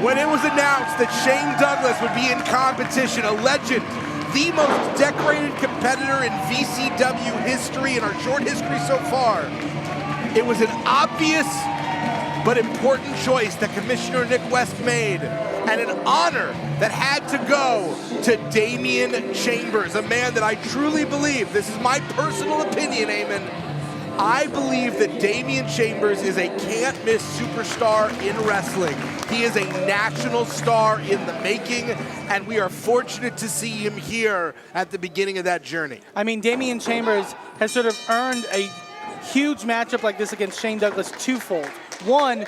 When it was announced that Shane Douglas would be in competition, a legend, the most decorated competitor in VCW history, in our short history so far, it was an obvious but important choice that Commissioner Nick West made, and an honor that had to go to Damian Chambers, a man that I truly believe, this is my personal opinion, Eamon, I believe that Damian Chambers is a can't-miss superstar in wrestling. He is a national star in the making, and we are fortunate to see him here at the beginning of that journey. I mean, Damian Chambers has sort of earned a huge matchup like this against Shane Douglas twofold. One,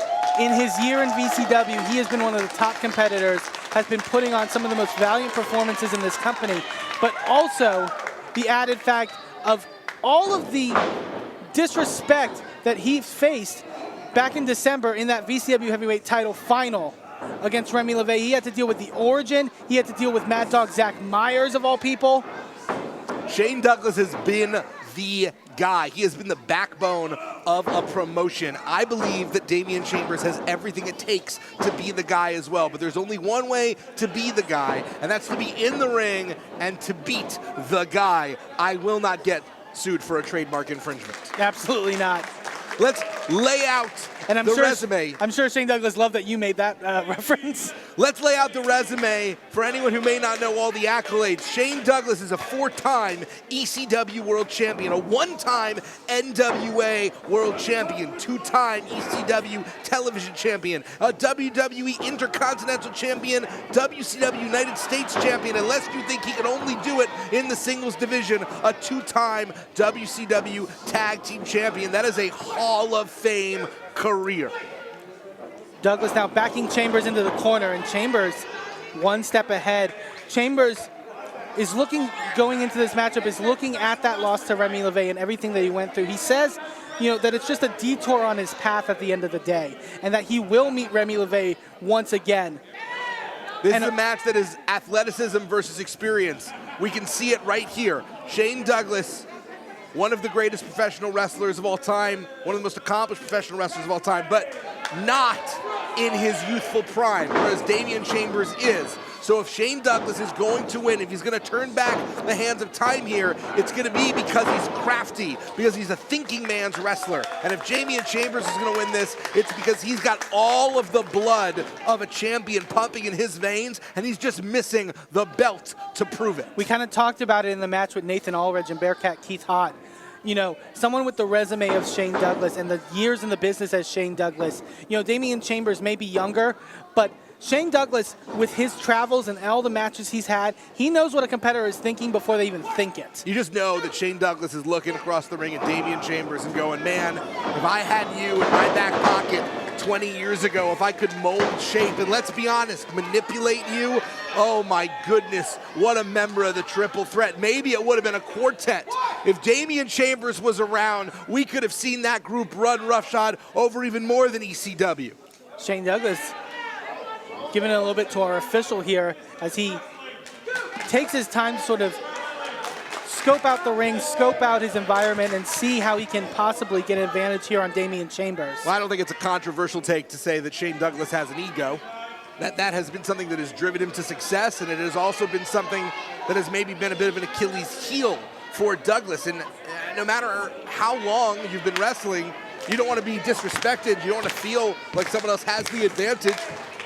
in his year in VCW, he has been one of the top competitors, has been putting on some of the most valiant performances in this company, but also the added fact of all of the disrespect that he faced back in December in that VCW heavyweight title final against Remy LeVay. He had to deal with the Origin. He had to deal with Mad Dog Zach Myers, of all people. Shane Douglas has been the guy. He has been the backbone of a promotion. I believe that Damian Chambers has everything it takes to be the guy as well, but there's only one way to be the guy, and that's to be in the ring and to beat the guy. I will not get sued for a trademark infringement. Absolutely not. Let's lay out the resume. I'm sure Shane Douglas loved that you made that reference. Let's lay out the resume for anyone who may not know all the accolades. Shane Douglas is a 4-time ECW World Champion, a 1-time NWA World Champion, 2-time ECW Television Champion, a WWE Intercontinental Champion, WCW United States Champion, unless you think he can only do it in the singles division, a 2-time WCW Tag Team Champion. That is a Hall of Fame career. Douglas now backing Chambers into the corner, and Chambers one step ahead. Chambers is looking, going into this matchup, is looking at that loss to Remy LeVay and everything that he went through. He says, you know, that it's just a detour on his path at the end of the day, and that he will meet Remy LeVay once again. This is a match that is athleticism versus experience. We can see it right here. Shane Douglas, one of the greatest professional wrestlers of all time, one of the most accomplished professional wrestlers of all time, but not in his youthful prime, whereas Damian Chambers is. So if Shane Douglas is going to win, if he's going to turn back the hands of time here, it's going to be because he's crafty, because he's a thinking man's wrestler. And if Damian Chambers is going to win this, it's because he's got all of the blood of a champion pumping in his veins, and he's just missing the belt to prove it. We kind of talked about it in the match with Nathan Allredge and Bearcat Keith Hott. You know, someone with the resume of Shane Douglas and the years in the business as Shane Douglas. You know, Damian Chambers may be younger, but Shane Douglas, with his travels and all the matches he's had, he knows what a competitor is thinking before they even think it. You just know that Shane Douglas is looking across the ring at Damian Chambers and going, man, if I had you in my back pocket 20 years ago, if I could mold, shape, and let's be honest, manipulate you, oh my goodness, what a member of the Triple Threat. Maybe it would have been a quartet. If Damian Chambers was around, we could have seen that group run roughshod over even more than ECW. Shane Douglas giving it a little bit to our official here as he takes his time to sort of scope out the ring, scope out his environment, and see how he can possibly get an advantage here on Damian Chambers. Well, I don't think it's a controversial take to say that Shane Douglas has an ego. That has been something that has driven him to success, and it has also been something that has maybe been a bit of an Achilles heel for Douglas. And no matter how long you've been wrestling, you don't want to be disrespected. You don't want to feel like someone else has the advantage.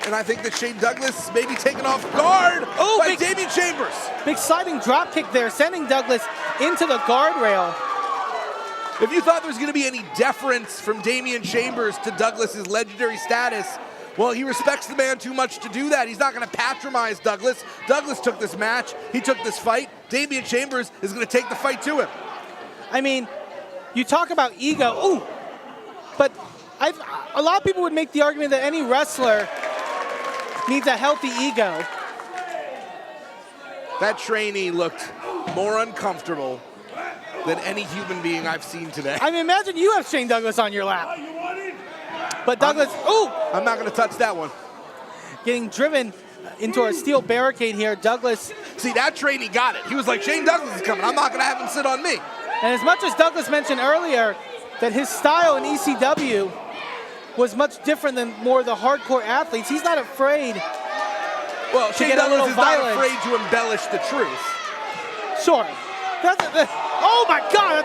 And I think that Shane Douglas may be taken off guard by Damian Chambers. Big sliding drop kick there, sending Douglas into the guardrail. If you thought there was going to be any deference from Damian Chambers to Douglas's legendary status, well, he respects the man too much to do that. He's not going to patronize Douglas. Douglas took this match. He took this fight. Damian Chambers is going to take the fight to him. I mean, you talk about ego. Ooh, but a lot of people would make the argument that any wrestler needs a healthy ego. That trainee looked more uncomfortable than any human being I've seen today. I mean, imagine you have Shane Douglas on your lap. But Douglas, I'm not going to touch that one. Getting driven into a steel barricade here. Douglas. See, that trainee got it. He was like, Shane Douglas is coming. I'm not going to have him sit on me. And as much as Douglas mentioned earlier that his style in ECW was much different than more the hardcore athletes, he's not afraid. Well, Shane Douglas is not afraid to embellish the truth. Sure. Oh my God,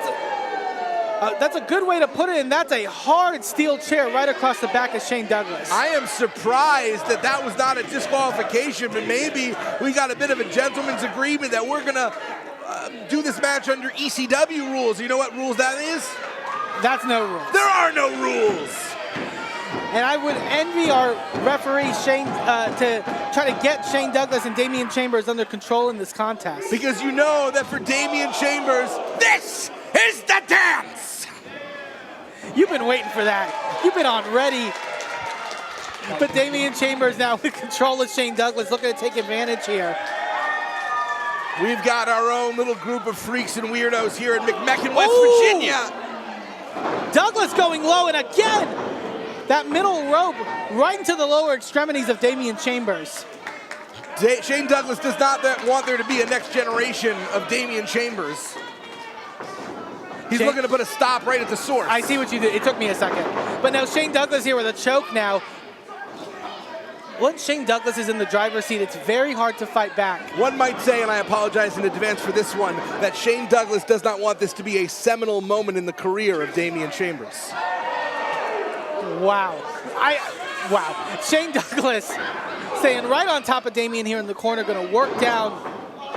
that's a good way to put it, and that's a hard steel chair right across the back of Shane Douglas. I am surprised that that was not a disqualification, but maybe we got a bit of a gentleman's agreement that we're gonna do this match under ECW rules. You know what rules that is? That's no rules. There are no rules. And I would envy our referee, Shane, to try to get Shane Douglas and Damian Chambers under control in this contest. Because you know that for Damian Chambers, this is the dance! You've been waiting for that. You've been on ready. But Damian Chambers now with control of Shane Douglas, looking to take advantage here. We've got our own little group of freaks and weirdos here in McMecken, West Virginia. Douglas going low, and again, that middle rope right into the lower extremities of Damian Chambers. Shane Douglas does not want there to be a next generation of Damian Chambers. He's looking to put a stop right at the source. I see what you did. It took me a second. But now Shane Douglas here with a choke now. Once Shane Douglas is in the driver's seat, it's very hard to fight back. One might say, and I apologize in advance for this one, that Shane Douglas does not want this to be a seminal moment in the career of Damian Chambers. Wow. Wow. Shane Douglas staying right on top of Damian here in the corner, going to work down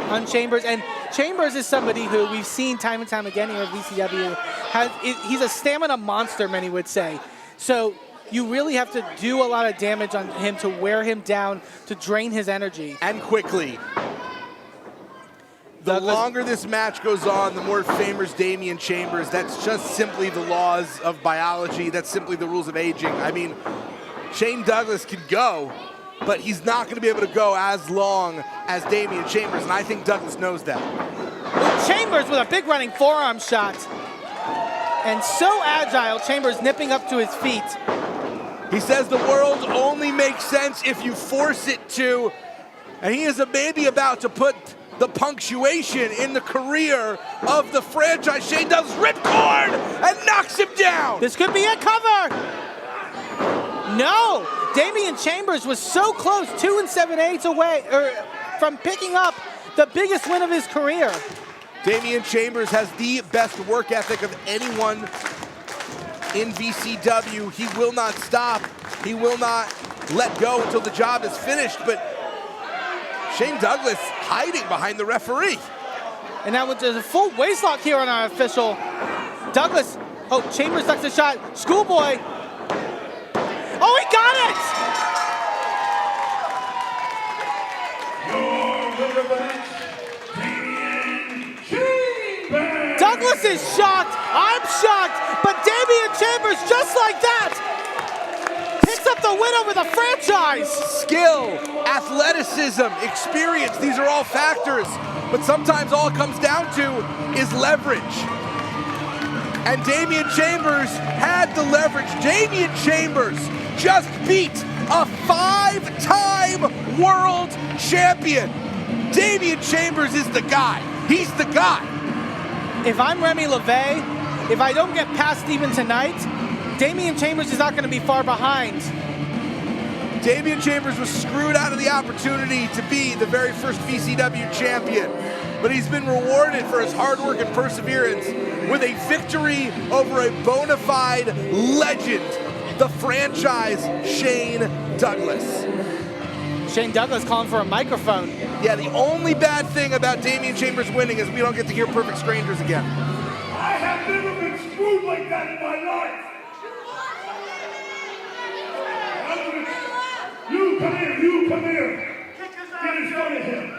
on Chambers. And Chambers is somebody who we've seen time and time again here at VCW. He's a stamina monster, many would say. So you really have to do a lot of damage on him to wear him down, to drain his energy. And quickly. The longer this match goes on, the more famous Damian Chambers. That's just simply the laws of biology. That's simply the rules of aging. I mean, Shane Douglas can go, but he's not going to be able to go as long as Damian Chambers, and I think Douglas knows that. Well, Chambers with a big running forearm shot. And so agile, Chambers nipping up to his feet. He says the world only makes sense if you force it to, and he is maybe about to put the punctuation in the career of the franchise. Shane Douglas ripcord and knocks him down. This could be a cover. No, Damian Chambers was so close, 2 7/8 away from picking up the biggest win of his career. Damian Chambers has the best work ethic of anyone in VCW. He will not stop. He will not let go until the job is finished, but Shane Douglas hiding behind the referee. And now with a full waistlock here on our official. Douglas, Chambers ducks a shot. Schoolboy. Oh, he got it! Douglas is shocked. I'm shocked. But Damian Chambers, just like that, picks up the win over the franchise. Skill, athleticism, experience, these are all factors. But sometimes all it comes down to is leverage. And Damian Chambers had the leverage. Damian Chambers just beat a 5-time world champion. Damian Chambers is the guy. He's the guy. If I'm Remy LeVay, if I don't get past even tonight, Damian Chambers is not going to be far behind. Damian Chambers was screwed out of the opportunity to be the very first VCW champion, but he's been rewarded for his hard work and perseverance with a victory over a bona fide legend, the franchise Shane Douglas. Shane Douglas calling for a microphone. Yeah, the only bad thing about Damian Chambers winning is we don't get to hear Perfect Strangers again. I have never been screwed like that in my life. You come here, you come here. Get in front of him.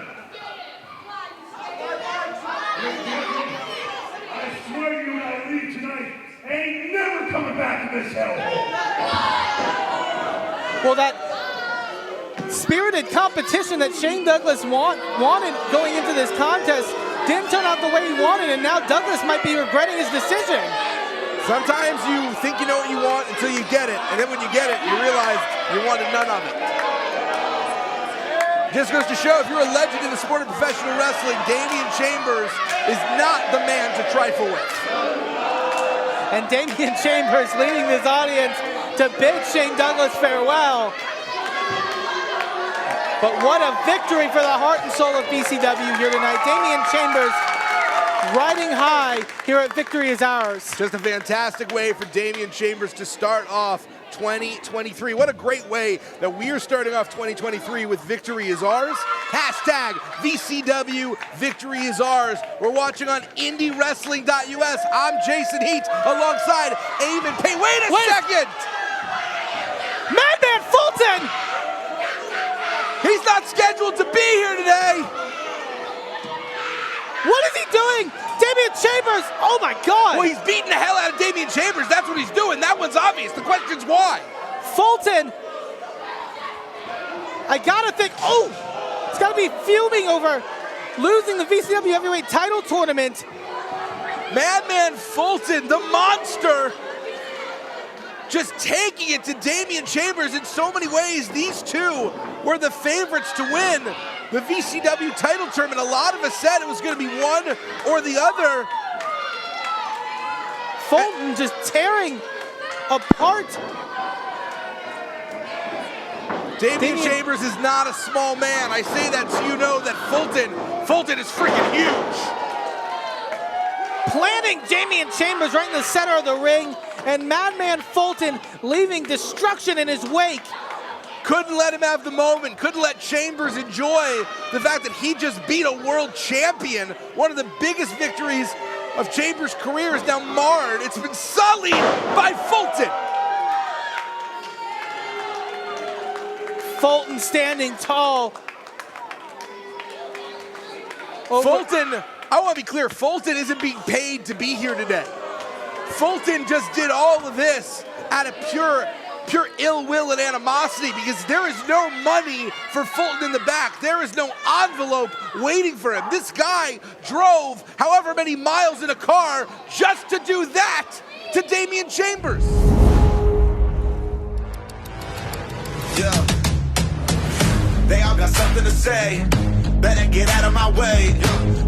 I swear to you when I leave tonight, I ain't never coming back to this hellhole. Well, that spirited competition that Shane Douglas wanted going into this contest didn't turn out the way he wanted, and now Douglas might be regretting his decision. Sometimes you think you know what you want until you get it, and then when you get it, you realize you wanted none of it. Just goes to show, if you're a legend in the sport of professional wrestling, Damian Chambers is not the man to trifle with. And Damian Chambers leading this audience to bid Shane Douglas farewell. But what a victory for the heart and soul of VCW here tonight. Damian Chambers riding high here at Victory Is Ours. Just a fantastic way for Damian Chambers to start off 2023. What a great way that we are starting off 2023 with Victory Is Ours. Hashtag VCW Victory Is Ours. We're watching on IndyWrestling.us. I'm Jason Heat alongside Eamon Payne. Wait a second! Madman Fulton! He's not scheduled to be here today. What is he doing? Damian Chambers, oh my God. Well, he's beating the hell out of Damian Chambers. That's what he's doing. That one's obvious. The question's why. Fulton, I gotta think, he's gotta be fuming over losing the VCW Heavyweight title tournament. Madman Fulton, the monster, just taking it to Damian Chambers in so many ways. These two were the favorites to win the VCW title tournament. A lot of us said it was going to be one or the other. Fulton just tearing apart. Damian Chambers is not a small man. I say that so you know that Fulton is freaking huge. Planting Damian Chambers right in the center of the ring, and Madman Fulton leaving destruction in his wake. Couldn't let him have the moment, couldn't let Chambers enjoy the fact that he just beat a world champion. One of the biggest victories of Chambers' career is now marred. It's been sullied by Fulton. Fulton standing tall. Fulton, I want to be clear, Fulton isn't being paid to be here today. Fulton just did all of this out of pure ill will and animosity, because there is no money for Fulton in the back. There is no envelope waiting for him. This guy drove however many miles in a car just to do that to Damian Chambers. Yeah. They all got something to say. Better get out of my way.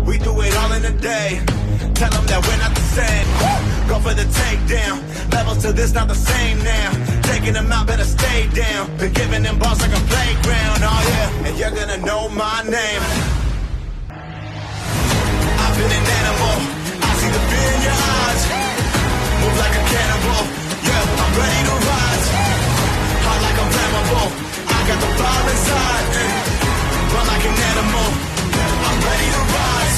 We do it all in a day. Tell them that we're not the same. Go for the takedown. Levels to this not the same now. Taking them out, better stay down. Been giving them balls like a playground. Oh yeah, and you're gonna know my name. I've been an animal. I see the fear in your eyes. Move like a cannibal. Yeah, I'm ready to rise. Hard like I'm flammable. I got the fire inside. Run like an animal. I'm ready to rise.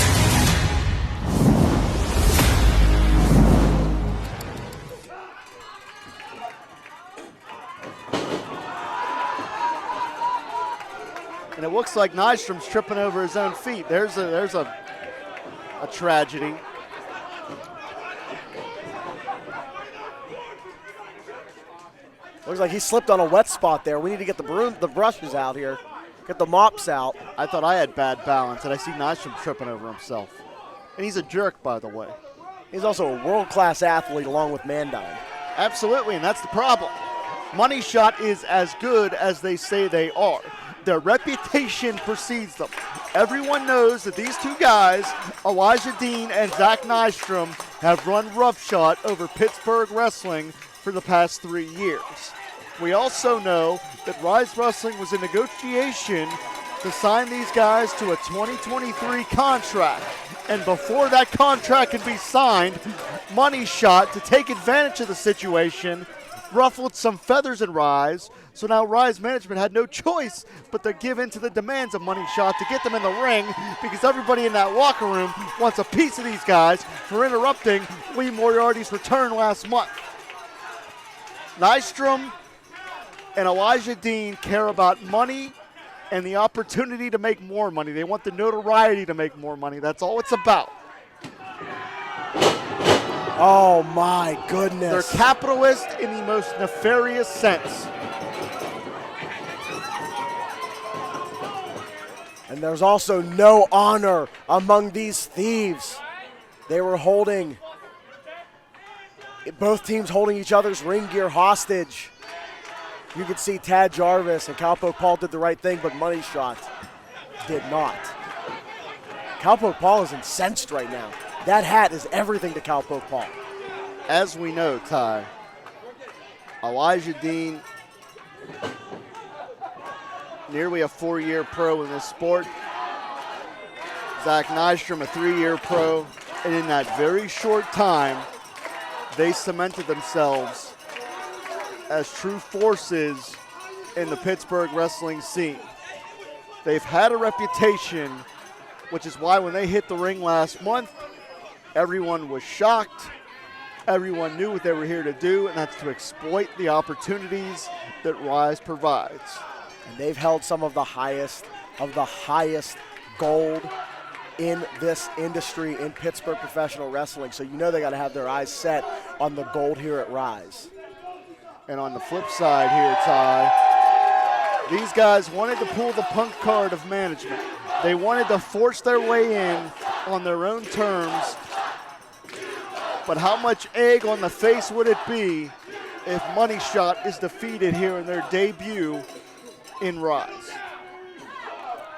And it looks like Nystrom's tripping over his own feet. There's a tragedy. Looks like he slipped on a wet spot there. We need to get the brushes out here. Get the mops out. I thought I had bad balance, and I see Nystrom tripping over himself. And he's a jerk, by the way. He's also a world-class athlete along with Mandine. Absolutely, and that's the problem. Money Shot is as good as they say they are. Their reputation precedes them. Everyone knows that these two guys, Elijah Dean and Zach Nystrom, have run roughshod over Pittsburgh wrestling for the past 3 years. We also know that Ryse Wrestling was in negotiation to sign these guys to a 2023 contract. And before that contract could be signed, Money Shot, to take advantage of the situation, ruffled some feathers in Ryse. So now Ryse management had no choice but to give in to the demands of Money Shot to get them in the ring, because everybody in that locker room wants a piece of these guys for interrupting Lee Moriarty's return last month. Nystrom and Elijah Dean care about money and the opportunity to make more money. They want the notoriety to make more money. That's all it's about. Oh my goodness. They're capitalists in the most nefarious sense. And there's also no honor among these thieves. They were holding, both teams holding each other's ring gear hostage. You can see Tad Jarvis and Cowpoke Paul did the right thing, but Money Shot did not. Cowpoke Paul is incensed right now. That hat is everything to Cowpoke Paul. As we know, Ty, Elijah Dean, nearly a 4-year pro in this sport. Zach Nystrom, a 3-year pro. And in that very short time, they cemented themselves as true forces in the Pittsburgh wrestling scene. They've had a reputation, which is why when they hit the ring last month, everyone was shocked. Everyone knew what they were here to do, and that's to exploit the opportunities that Ryse provides. And they've held some of the highest gold in this industry in Pittsburgh professional wrestling. So you know they got to have their eyes set on the gold here at Ryse. And on the flip side here, Ty, these guys wanted to pull the punk card of management. They wanted to force their way in on their own terms. But how much egg on the face would it be if Money Shot is defeated here in their debut in Ryse?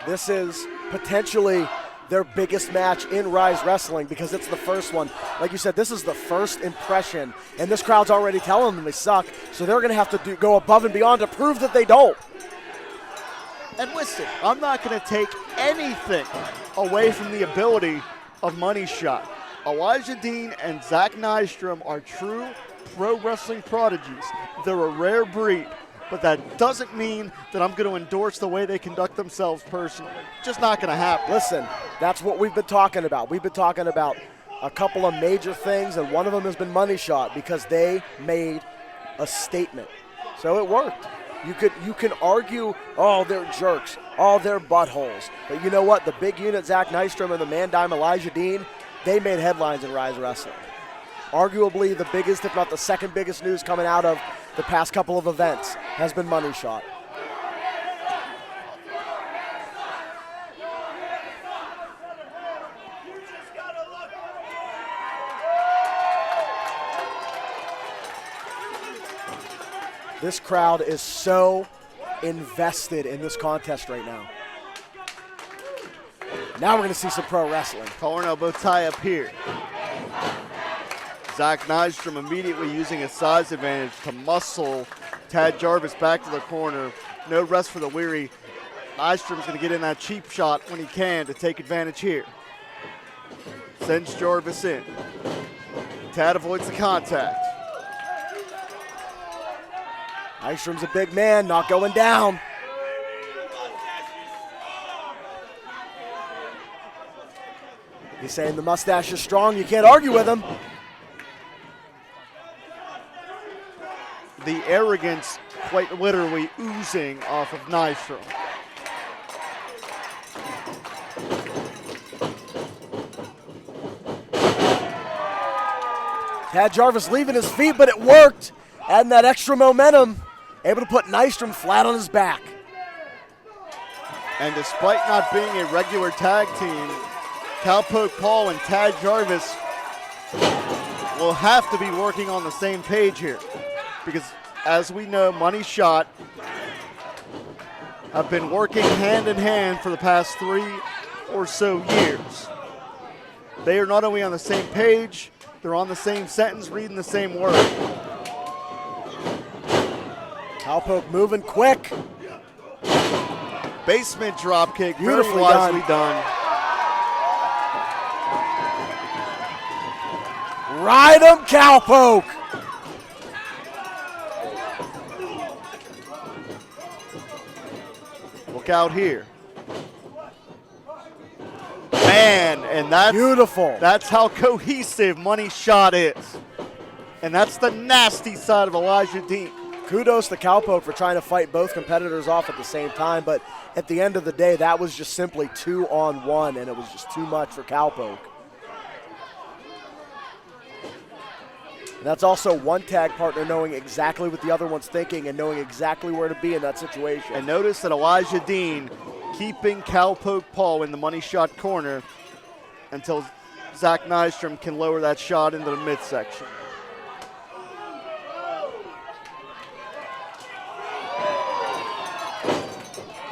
This is potentially their biggest match in Ryse Wrestling because it's the first one. Like you said, this is the first impression, and this crowd's already telling them they suck, so they're going to have to go above and beyond to prove that they don't. And listen, I'm not going to take anything away from the ability of Money Shot. Elijah Dean and Zach Nystrom are true pro wrestling prodigies. They're a rare breed, but that doesn't mean that I'm going to endorse the way they conduct themselves personally. Just not going to happen. Listen, that's what we've been talking about. We've been talking about a couple of major things, and one of them has been Money Shot because they made a statement. So it worked. You can argue, oh, they're jerks, oh, they're buttholes. But you know what? The big unit, Zach Nystrom, and the man dime, Elijah Dean, they made headlines in Ryse Wrestling. Arguably the biggest, if not the second biggest news coming out of the past couple of events has been Money Shot. This crowd is so invested in this contest right now. Now we're going to see some pro wrestling. Collar and elbow tie up here. Zach Nystrom immediately using his size advantage to muscle Tad Jarvis back to the corner. No rest for the weary. Nystrom's going to get in that cheap shot when he can to take advantage here. Sends Jarvis in. Tad avoids the contact. Nystrom's a big man, not going down. He's saying the mustache is strong, you can't argue with him. The arrogance quite literally oozing off of Nystrom. Tad Jarvis leaving his feet, but it worked. Adding that extra momentum, able to put Nystrom flat on his back. And despite not being a regular tag team, Cowpoke Paul and Tad Jarvis will have to be working on the same page here. Because as we know, Money Shot have been working hand in hand for the past 3 or so years. They are not only on the same page, they're on the same sentence, reading the same word. Cowpoke moving quick. Basement dropkick, very Beautifully wisely done. Ride him, Cowpoke. Look out here. Man, and that's beautiful. That's how cohesive Money Shot is. And that's the nasty side of Elijah Dean. Kudos to Cowpoke for trying to fight both competitors off at the same time, but at the end of the day, that was just simply 2-on-1, and it was just too much for Cowpoke. And that's also one tag partner knowing exactly what the other one's thinking and knowing exactly where to be in that situation. And notice that Elijah Dean keeping Cowpoke Paul in the money shot corner until Zach Nystrom can lower that shot into the midsection.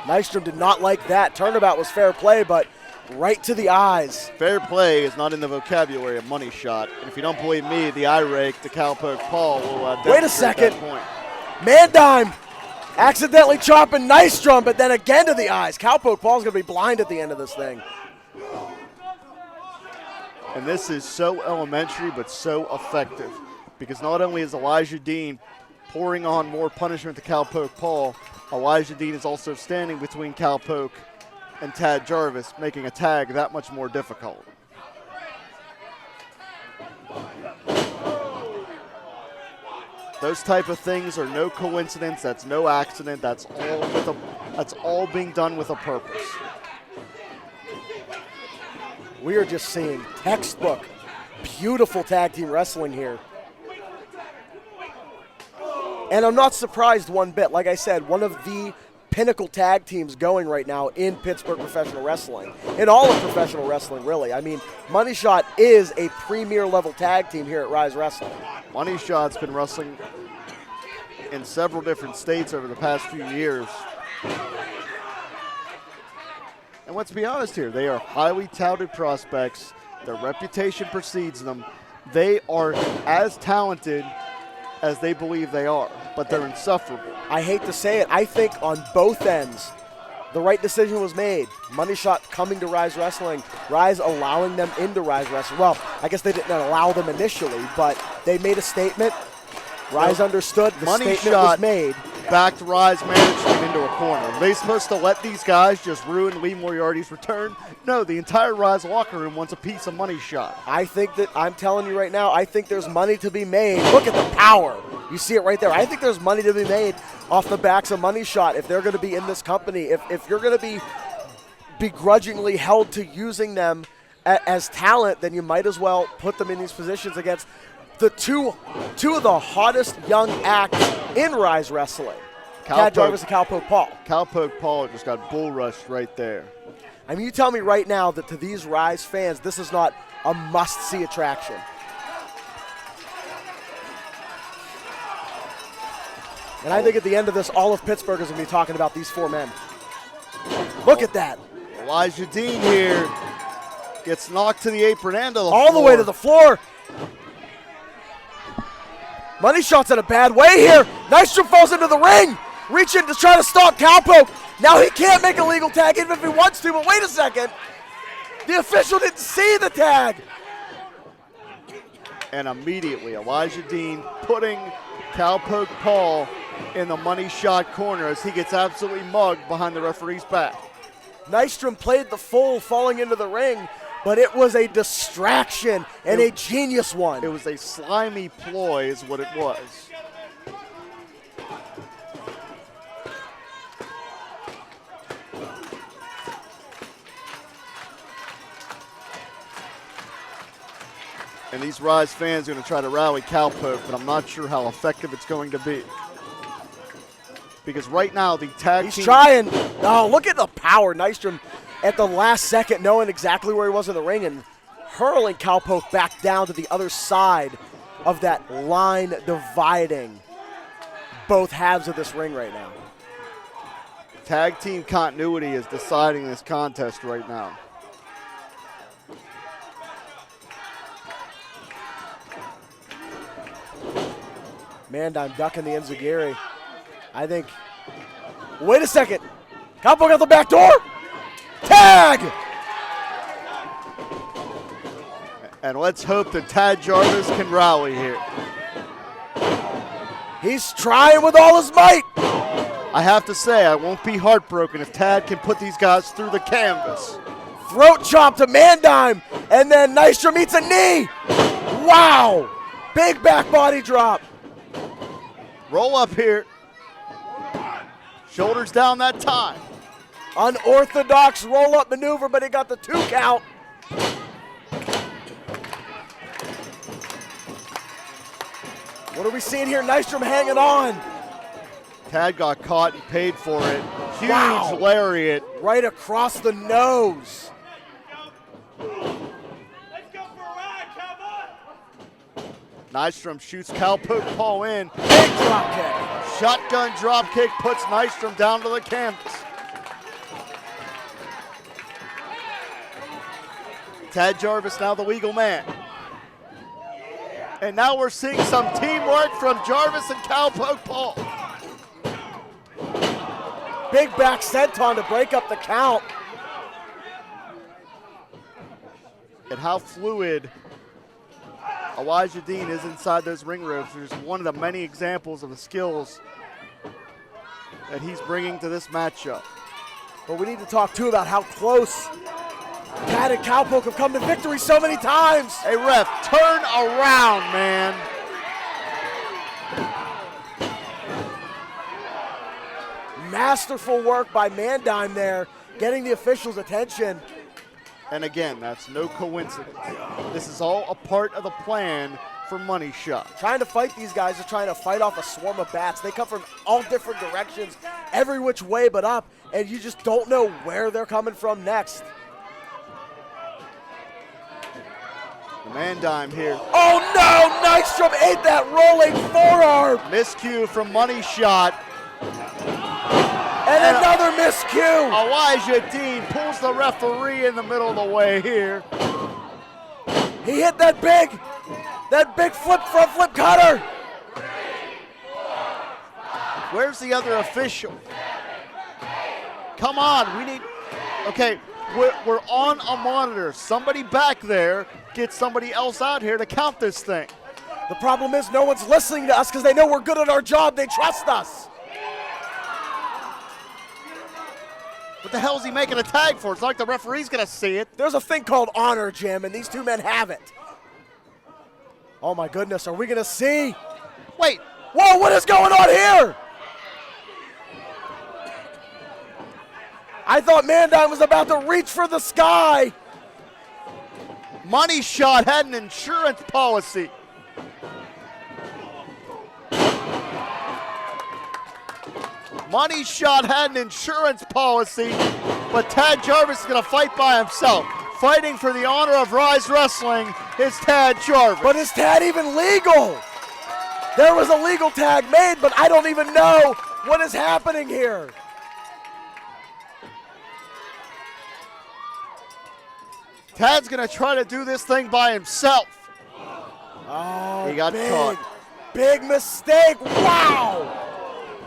Nystrom did not like that. Turnabout was fair play, but right to the eyes. Fair play is not in the vocabulary of money shot. And if you don't believe me, the eye rake to Cowpoke Paul will wait a second. that point. Mandime accidentally chopping Nystrom, but then again to the eyes. Cowpoke Paul's going to be blind at the end of this thing. And this is so elementary but so effective, because not only is Elijah Dean pouring on more punishment to Cowpoke Paul, Elijah Dean is also standing between Cowpoke and Tad Jarvis, making a tag that much more difficult. Those type of things are no coincidence. That's no accident. That's all being done with a purpose. We are just seeing textbook, beautiful tag team wrestling here. And I'm not surprised one bit. Like I said, one of the pinnacle tag teams going right now in Pittsburgh professional wrestling, in all of professional wrestling, really. I mean, Money Shot is a premier level tag team here at Ryse Wrestling. Money Shot's been wrestling in several different states over the past few years. And let's be honest here, they are highly touted prospects. Their reputation precedes them. They are as talented as they believe they are, but they're insufferable. I hate to say it, I think on both ends, the right decision was made. Money Shot coming to Ryse Wrestling, Ryse allowing them into Ryse Wrestling. Well, I guess they didn't allow them initially, but they made a statement. Ryse understood, the Money statement Shot was made. Backed Ryse management into a corner. Are they supposed to let these guys just ruin Lee Moriarty's return? No, the entire Ryse locker room wants a piece of Money Shot. I think that, I'm telling you right now, I think there's money to be made. Look at the power. You see it right there. I think there's money to be made off the backs of Money Shot if they're going to be in this company. If you're going to be begrudgingly held to using them as talent, then you might as well put them in these positions against the two of the hottest young acts in Ryse Wrestling. Tad Jarvis and Cowpoke Paul. Cowpoke Paul just got bull rushed right there. I mean, you tell me right now that to these Ryse fans, this is not a must-see attraction. And I think at the end of this, all of Pittsburgh is going to be talking about these four men. Look at that. Elijah Dean here gets knocked to the apron and to the all floor. The way to the floor. Money Shot's in a bad way here. Nystrom falls into the ring, reaching to try to stop Cowpoke. Now he can't make a legal tag even if he wants to, but wait a second. The official didn't see the tag. And immediately, Elijah Dean putting Cowpoke Paul in the Money Shot corner as he gets absolutely mugged behind the referee's back. Nystrom played the fool falling into the ring, but it was a distraction and a genius one. It was a slimy ploy is what it was. And these Ryse fans are going to try to rally Cowpoke, but I'm not sure how effective it's going to be. Because right now, the tag team... He's trying. Oh, look at the power. Nystrom at the last second knowing exactly where he was in the ring and hurling Cowpoke back down to the other side of that line dividing both halves of this ring right now. Tag team continuity is deciding this contest right now. Mandime ducking the enziguri. I think, wait a second. Cowpoke out the back door. Tag! And let's hope that Tad Jarvis can rally here. He's trying with all his might. I have to say, I won't be heartbroken if Tad can put these guys through the canvas. Throat chop to Mandime, and then Nystrom eats a knee. Wow! Big back body drop. Roll up here. Shoulders down that time. Unorthodox roll-up maneuver, but he got the 2 count. What are we seeing here? Nystrom hanging on. Tad got caught and paid for it. Huge Wow. lariat. Right across the nose. Nystrom shoots Cowpoke Paul in. Big drop kick. Shotgun drop kick puts Nystrom down to the canvas. Tad Jarvis now the legal man. And now we're seeing some teamwork from Jarvis and Cowpoke Paul. Big back senton to break up the count. And how fluid Elijah Dean is inside those ring ropes. There's one of the many examples of the skills that he's bringing to this matchup. But we need to talk too about how close Tad and Cowpoke have come to victory so many times. Hey ref, turn around, man. Masterful work by Mandime there, getting the officials' attention. And again, that's no coincidence. This is all a part of the plan for Money Shot. Trying to fight these guys are trying to fight off a swarm of bats. They come from all different directions, every which way but up, and you just don't know where they're coming from next. The Mandime here. Oh no! Nystrom ate that rolling forearm! Miscue from Money Shot. And another miscue! Elijah Dean pulls the referee in the middle of the way here. He hit that big front flip cutter! Where's the other official? Come on, we need, okay, we're on a monitor. Somebody back there get somebody else out here to count this thing. The problem is no one's listening to us because they know we're good at our job. They trust us. What the hell is he making a tag for? It's not like the referee's gonna see it. There's a thing called honor, Jim, and these two men have it. Oh my goodness, are we gonna see? Wait, Whoa, what is going on here? I thought Mandime was about to reach for the sky. Money Shot had an insurance policy. Money Shot had an insurance policy, but Tad Jarvis is going to fight by himself. Fighting for the honor of Ryse Wrestling is Tad Jarvis. But is Tad even legal? There was a legal tag made, but I don't even know what is happening here. Tad's going to try to do this thing by himself. Oh, He got caught. Big mistake. Wow.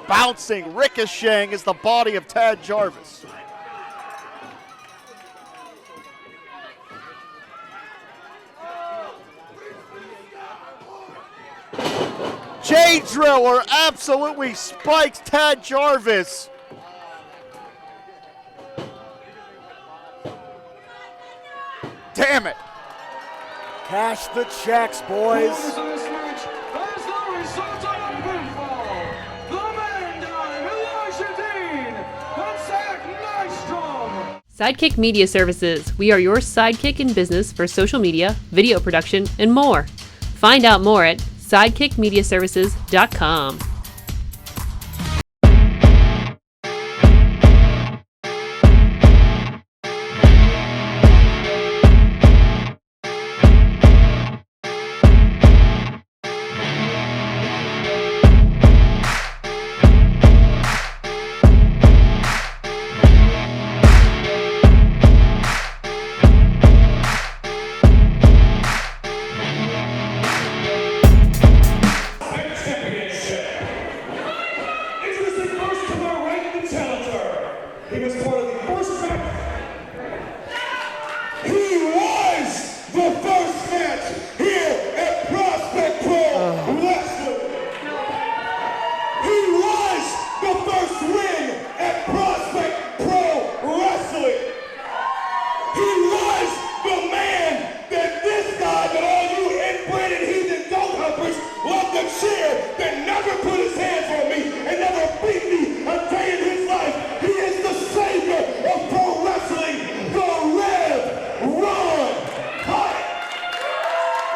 Bouncing, ricocheting is the body of Tad Jarvis. Jay Driller absolutely spikes Tad Jarvis. Damn it. Cash the checks, boys. Sidekick Media Services. We are your sidekick in business for social media, video production, and more. Find out more at sidekickmediaservices.com.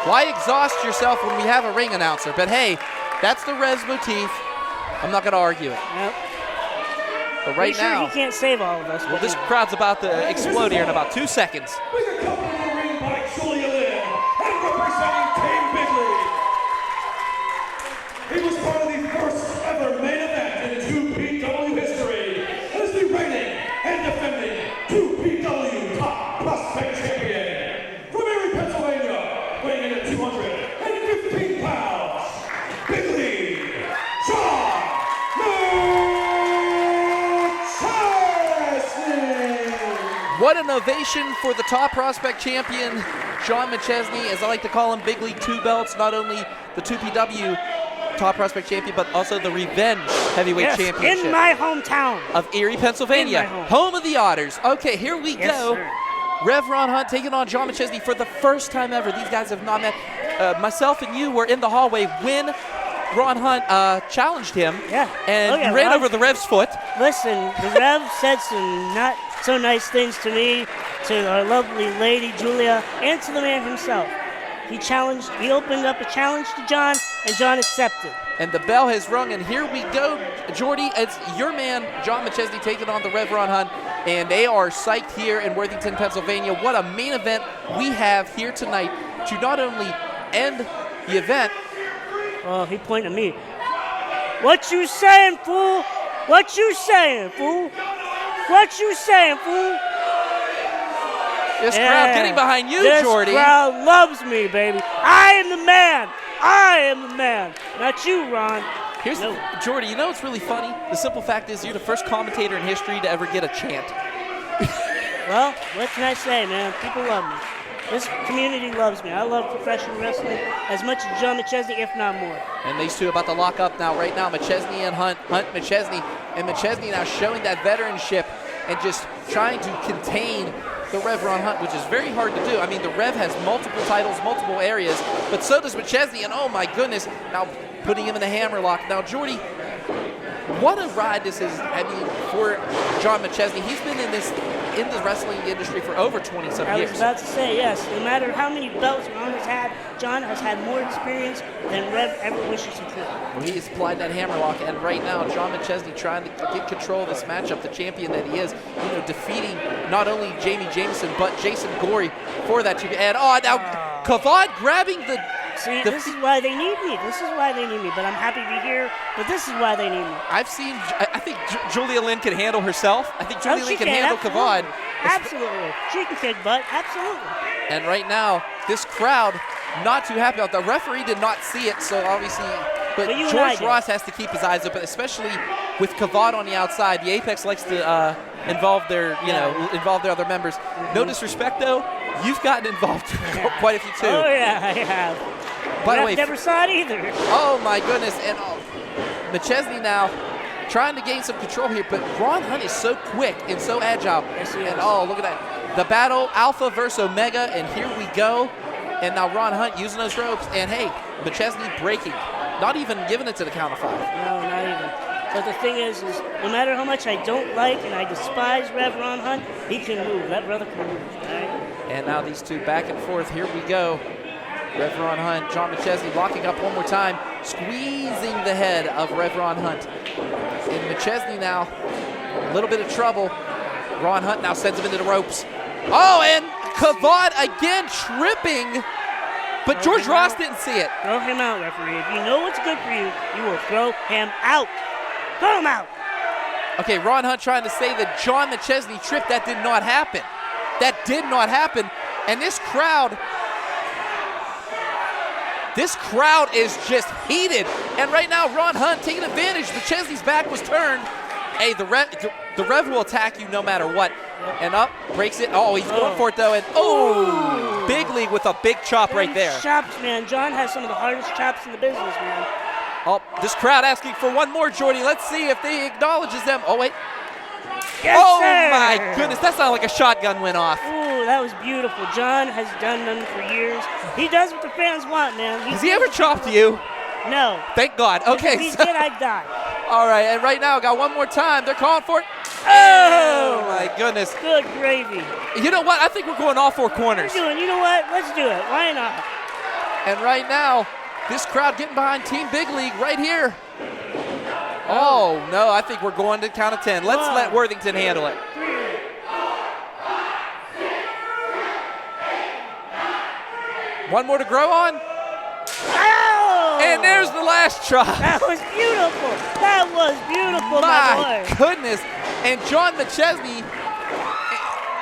Why exhaust yourself when we have a ring announcer? But hey, that's the Rez motif. I'm not going to argue it. Yep. But right Pretty sure now, he can't save all of us. well, this crowd's about to explode here in about 2 seconds. We are coming in the ring by Julia Lynn and representing Team Big League. He was part of the first ever main event in 2PW history as the reigning and defending 2PW Top Prospect Champion. From Erie, Pennsylvania, weighing in at 215 pounds, Big League, John McChesney. What an ovation for the Top Prospect Champion, John McChesney, as I like to call him, Big League 2 belts, not only the 2PW Top Prospect Champion, but also the Revenge Heavyweight Championship. In my hometown of Erie, Pennsylvania, In my home of the Otters. Okay, here we go. sir. Rev Ron Hunt taking on John McChesney for the first time ever. These guys have not met. Myself and you were in the hallway when Ron Hunt challenged him. Yeah. And you ran Rev- over the Rev's foot. Listen, the Rev said some not so nice things to me, to our lovely lady Julia, and to the man himself. He opened up a challenge to John, and John accepted. And the bell has rung, and here we go, Jordy. It's your man, John McChesney, taking on the Rev Ron Hunt, and they are psyched here in Worthington, Pennsylvania. What a main event we have here tonight to not only end the event. Oh, he pointed at me. What you saying, fool? What you saying, fool? What you saying, fool? This crowd getting behind you, Jordy. This crowd loves me, baby. I am the man. I am the man. Not you, Ron. Jordy, you know what's really funny? The simple fact is you're the first commentator in history to ever get a chant. Well, what can I say, man? People love me. This community loves me. I love professional wrestling as much as John McChesney, if not more. And these two about to lock up now. Right now, McChesney and Hunt. Hunt, McChesney. And McChesney now showing that veteranship and just trying to contain the Rev Ron Hunt, which is very hard to do. I mean, the Rev has multiple titles, multiple areas, but so does McChesney, and oh my goodness, now putting him in a hammerlock. Now, Jordy, what a ride this is, I mean, for John McChesney. He's been in the wrestling industry for over 20-some years. I was about to say, yes, no matter how many belts Ron has had, John has had more experience than Rev ever wishes he could. Well, he has applied that hammerlock, and right now, John McChesney trying to get control of this matchup, the champion that he is, defeating not only Jamie Jameson, but Jason Gorey for that champion. And now Kavad grabbing the... See, this is why they need me. This is why they need me. But I'm happy to be here. But this is why they need me. I think Julia Lynn can handle herself. I think Julia Lynn can handle Kavad. Absolutely. She can kick butt. Absolutely. And right now, this crowd not too happy about it. The referee did not see it, so obviously, but ChurchRyse has to keep his eyes open, especially with Kavad on the outside. The Apex likes to involve their other members. No disrespect though, you've gotten involved quite a few too. Oh yeah, I have. By the way, never saw it either. Oh my goodness! And McChesney now trying to gain some control here, but Ron Hunt is so quick and so agile. Yes, he is. And look at that, the battle Alpha versus Omega, and here we go. And now Ron Hunt using those ropes, and hey, McChesney breaking, not even giving it to the count of 5. No, not even. But the thing is no matter how much I don't like and I despise Rev Ron Hunt, he can move. That brother can move. Right? And now these two back and forth. Here we go. Rev Ron Hunt, John McChesney locking up one more time, squeezing the head of Rev Ron Hunt. And McChesney now, a little bit of trouble. Ron Hunt now sends him into the ropes. Oh, and Kavad again tripping, but ChurchRyse didn't see it. Throw him out, referee. If you know what's good for you, you will throw him out. Throw him out. Okay, Ron Hunt trying to say that John McChesney tripped. That did not happen. That did not happen. And this crowd is just heated. And right now, Ron Hunt taking advantage. McChesney's back was turned. Hey, the Rev will attack you no matter what. And up, breaks it. Oh, he's going for it though. And Big League with a big chop right there. Chops, man. John has some of the hardest chops in the business, man. Oh, this crowd asking for one more, Jordy. Let's see if they acknowledges them. Oh, wait. Yes, sir. My goodness. That sounded like a shotgun went off. Ooh, that was beautiful. John has done them for years. He does what the fans want, man. Has he ever chopped you? No. Thank God. Okay. If he did, I'd die. All right, and right now, got one more time. They're calling for it. Oh, my goodness. Good gravy. You know what? I think we're going all 4 corners. You know what? Let's do it. Why not? And right now, this crowd getting behind Team Big League right here. Oh, no, I think we're going to count of 10. Let's let Worthington handle it. One more to grow on. Oh! And there's the last try. That was beautiful. That was beautiful, my boy. Goodness. And John McChesney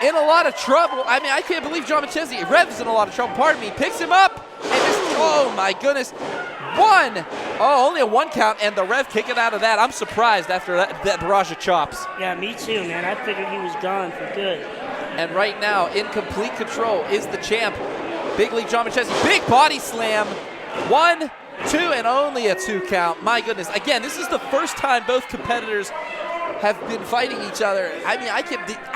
in a lot of trouble. I mean, I can't believe John McChesney. Rev's in a lot of trouble. Pardon me. Picks him up. And just, oh, my goodness. Only a 1 count, and the Rev kicking out of that. I'm surprised after that barrage of chops. Yeah, me too, man. I figured he was gone for good. And right now, in complete control is the champ, Big League John McChesney. Big body slam. 1, 2, and only a 2 count. My goodness. Again, this is the first time both competitors have been fighting each other. I mean, I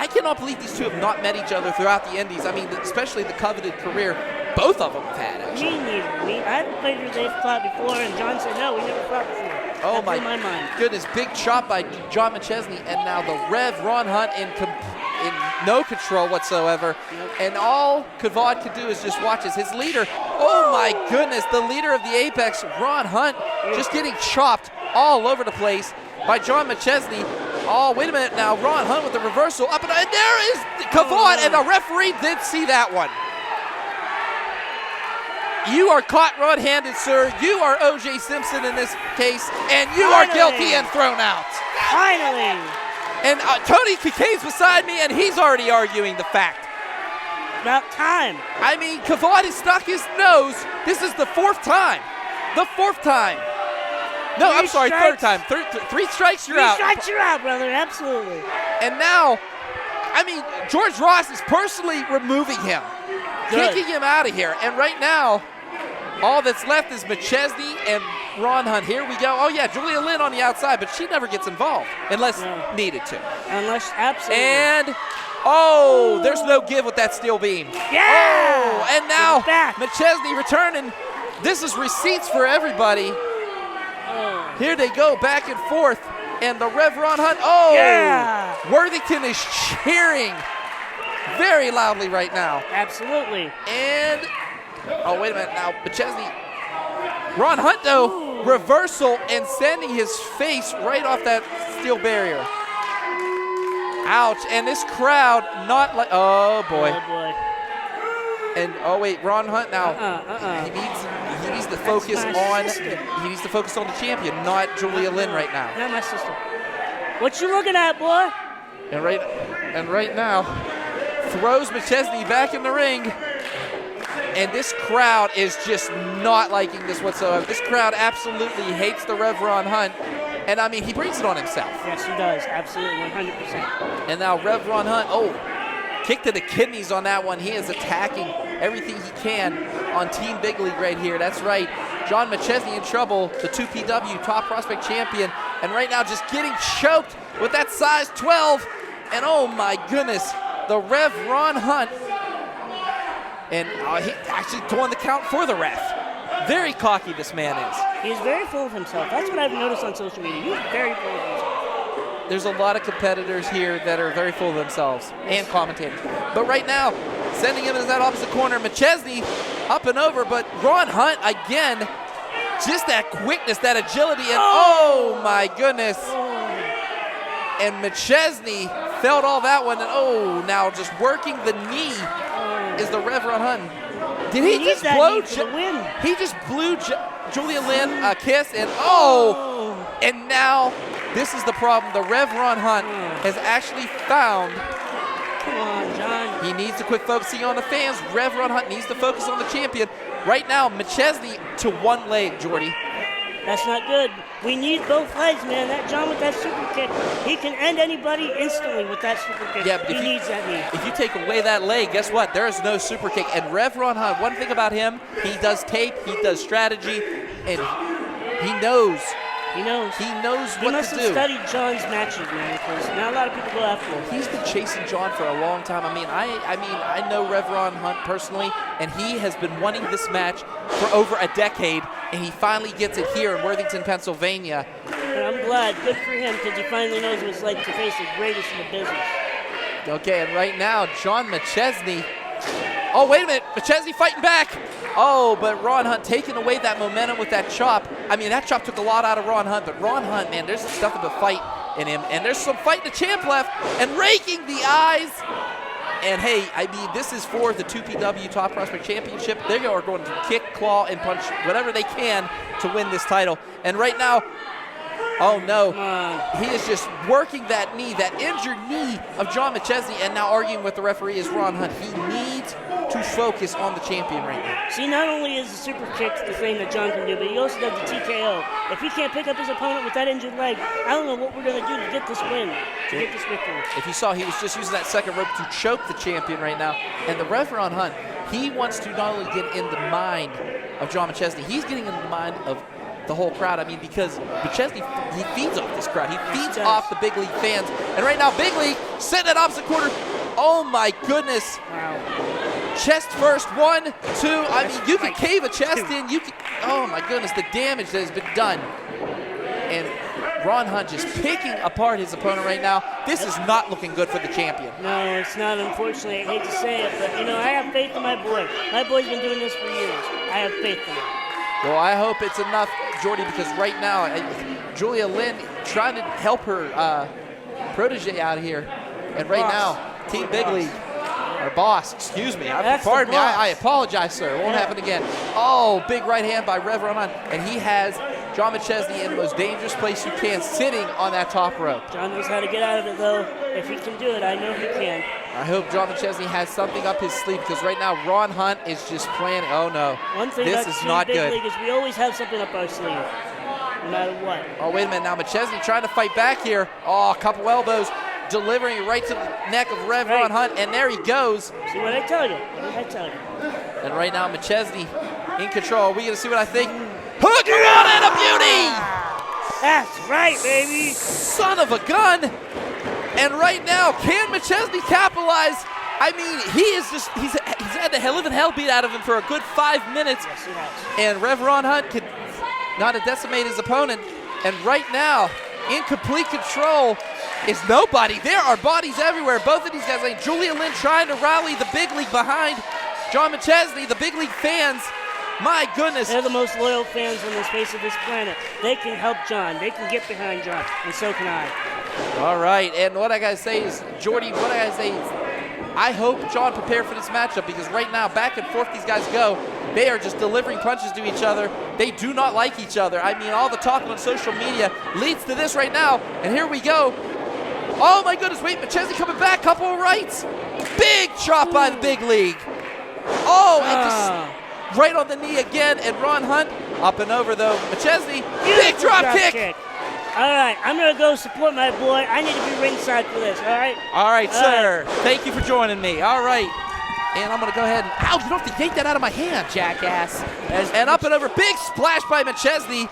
cannot believe these two have not met each other throughout the Indies. I mean, especially the coveted career both of them have had, actually. Me neither. I figured they've fought before, and John said, no, we never fought before. Oh, that blew my mind. Goodness. Big chop by John McChesney, and now the Rev, Ron Hunt, in no control whatsoever. Yep. And all Kavad could do is just watch as his leader, oh my goodness, the leader of the Apex, Ron Hunt, just getting chopped all over the place by John McChesney. Oh, wait a minute now. Ron Hunt with the reversal up, and there is Kavad, and the referee did see that one. You are caught red-handed, sir. You are O.J. Simpson in this case, and you are guilty and thrown out. Finally. And Tony Kincaid's beside me, and he's already arguing the fact. About time. I mean, Kavad has stuck his nose. This is the 4th time. The 4th time. No, I'm sorry, 3rd time. 3 strikes, you're out. 3 strikes, you're out, brother. Absolutely. And now, I mean, ChurchRyse is personally removing him. Good. Kicking him out of here. And right now, all that's left is McChesney and Ron Hunt. Here we go. Oh, yeah, Julia Lynn on the outside, but she never gets involved unless needed to. Unless, absolutely. And, there's no give with that steel beam. Yeah! Oh, and now back. McChesney returning. This is receipts for everybody. Oh. Here they go, back and forth. And the Rev Ron Hunt, yeah! Worthington is cheering very loudly right now. Absolutely. And, wait a minute now, McChesney. Ron Hunt, though, reversal and sending his face right off that steel barrier. Ouch, and this crowd not like, oh boy. Oh boy. And, wait, Ron Hunt now, he needs to focus on the champion, not Julia Lynn right now. Not my sister. What you looking at, boy? And right now, throws McChesney back in the ring. And this crowd is just not liking this whatsoever. This crowd absolutely hates the Rev Ron Hunt. And, I mean, he brings it on himself. Yes, he does. Absolutely, 100%. And now Rev Ron Hunt, kick to the kidneys on that one. He is attacking everything he can on Team Big League right here. That's right. John McChesney in trouble, the 2PW top prospect champion. And right now just getting choked with that size 12. And, oh, my goodness, the Rev Ron Hunt. And he actually throwing the count for the ref. Very cocky this man is. He is very full of himself. That's what I've noticed on social media. He's very full of himself. There's a lot of competitors here that are very full of themselves, and commentators. But right now, sending him into that opposite corner, McChesney up and over, but Ron Hunt, again, just that quickness, that agility, and oh my goodness. And McChesney felt all that one, and now just working the knee is the Rev Ron Hunt. Did he just blow? He just blew Julia Lynn a kiss, and and now this is the problem. The Rev Ron Hunt has actually found. Come on, John. He needs to quit focusing on the fans. Rev Ron Hunt needs to focus on the champion. Right now, McChesney to one leg, Jordy. That's not good. We need both legs, man. That John with that super kick, he can end anybody instantly with that super kick. Yeah, but he needs that knee. If you take away that leg, guess what? There is no super kick. And Rev Ron Hunt, one thing about him, he does tape, he does strategy, and he knows. He knows. He knows what to do. He must have studied John's matches, man, because not a lot of people go after him. He's been chasing John for a long time. I know Rev Ron Hunt personally, and he has been wanting this match for over a decade, and he finally gets it here in Worthington, Pennsylvania. And I'm glad. Good for him, because he finally knows what it's like to face the greatest in the business. Okay, and right now, John McChesney. Oh, wait a minute. McChesney fighting back. Oh, but Ron Hunt taking away that momentum with that chop. I mean, that chop took a lot out of Ron Hunt, but Ron Hunt, man, there's nothing but fight in him. And there's some fight in the champ left and raking the eyes. And hey, I mean, this is for the 2PW Top Prospect Championship. They are going to kick, claw, and punch whatever they can to win this title. And right now, oh no, he is just working that knee, that injured knee of John McChesney, and now arguing with the referee is Ron Hunt. He needs to focus on the champion right now. See, not only is the super kick the thing that John can do, but he also does the TKO. If he can't pick up his opponent with that injured leg, I don't know what we're going to do to get this win, to get this victory. If you saw, he was just using that second rope to choke the champion right now. And the ref, Ron Hunt, he wants to not only get in the mind of John McChesney, he's getting in the mind of the whole crowd. I mean, because McChesney, he feeds off this crowd. He feeds off the big league fans. And right now, big league sitting at opposite quarter. Oh my goodness. Wow. Chest first, 1, 2. I mean, you can cave a chest in. You can. Oh my goodness, the damage that has been done. And Ron Hunt just picking apart his opponent right now. This is not looking good for the champion. No, it's not, unfortunately. I hate to say it, but, you know, I have faith in my boy. My boy's been doing this for years. I have faith in him. Well, I hope it's enough, Jordy, because right now, Julia Lynn trying to help her protege out here. And right now, Team Big League, or boss, excuse me. Pardon me, I apologize, sir. It won't happen again. Oh, big right hand by Rev Ron Hunt. And he has John McChesney in the most dangerous place you can, sitting on that top rope. John knows how to get out of it, though. If he can do it, I know he can. I hope John McChesney has something up his sleeve, because right now Ron Hunt is just planning. Oh no, one thing this about is not Big good. League is we always have something up our sleeve, no matter what. Oh, wait a minute now. McChesney trying to fight back here. Oh, a couple elbows, delivering right to the neck of Rev Ron Hunt, and there he goes. See what I tell you? What did I tell you? And right now McChesney in control. Are we going to see what I think? Hook on and a beauty! That's right, baby. Son of a gun. And right now, can McChesney capitalize? I mean, he's had the living hell beat out of him for a good 5 minutes. Yes, he has. And Rev Ron Hunt could not decimate his opponent. And right now, in complete control is nobody. There are bodies everywhere. Both of these guys, like Julia Lynn trying to rally the big league behind John McChesney, the big league fans. My goodness. They're the most loyal fans on the face of this planet. They can help John. They can get behind John, and so can I. All right, and what I got to say is, Jordy, what I got to say is, I hope John prepared for this matchup, because right now, back and forth these guys go. They are just delivering punches to each other. They do not like each other. I mean, all the talk on social media leads to this right now, and here we go. Oh my goodness, wait, McChesney coming back, couple of rights. Big chop by the big league. Oh, and just right on the knee again, and Ron Hunt up and over though. McChesney, big drop kick. All right, I'm going to go support my boy. I need to be ringside for this, all right? All right, sir. Thank you for joining me. All right. And I'm going to go ahead and, ow, you don't have to yank that out of my hand, jackass. And up and over, big splash by McChesney.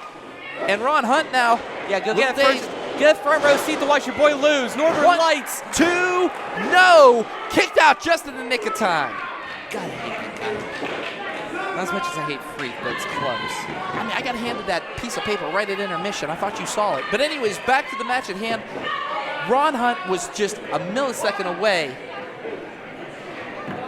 And Ron Hunt now. Yeah, go get a front row seat to watch your boy lose. Northern Lights. 2, no. Kicked out just in the nick of time. God, I hate that guy. Not as much as I hate Freak, but it's close. I mean, I got handed that piece of paper right at intermission. I thought you saw it. But anyways, back to the match at hand. Ron Hunt was just a millisecond away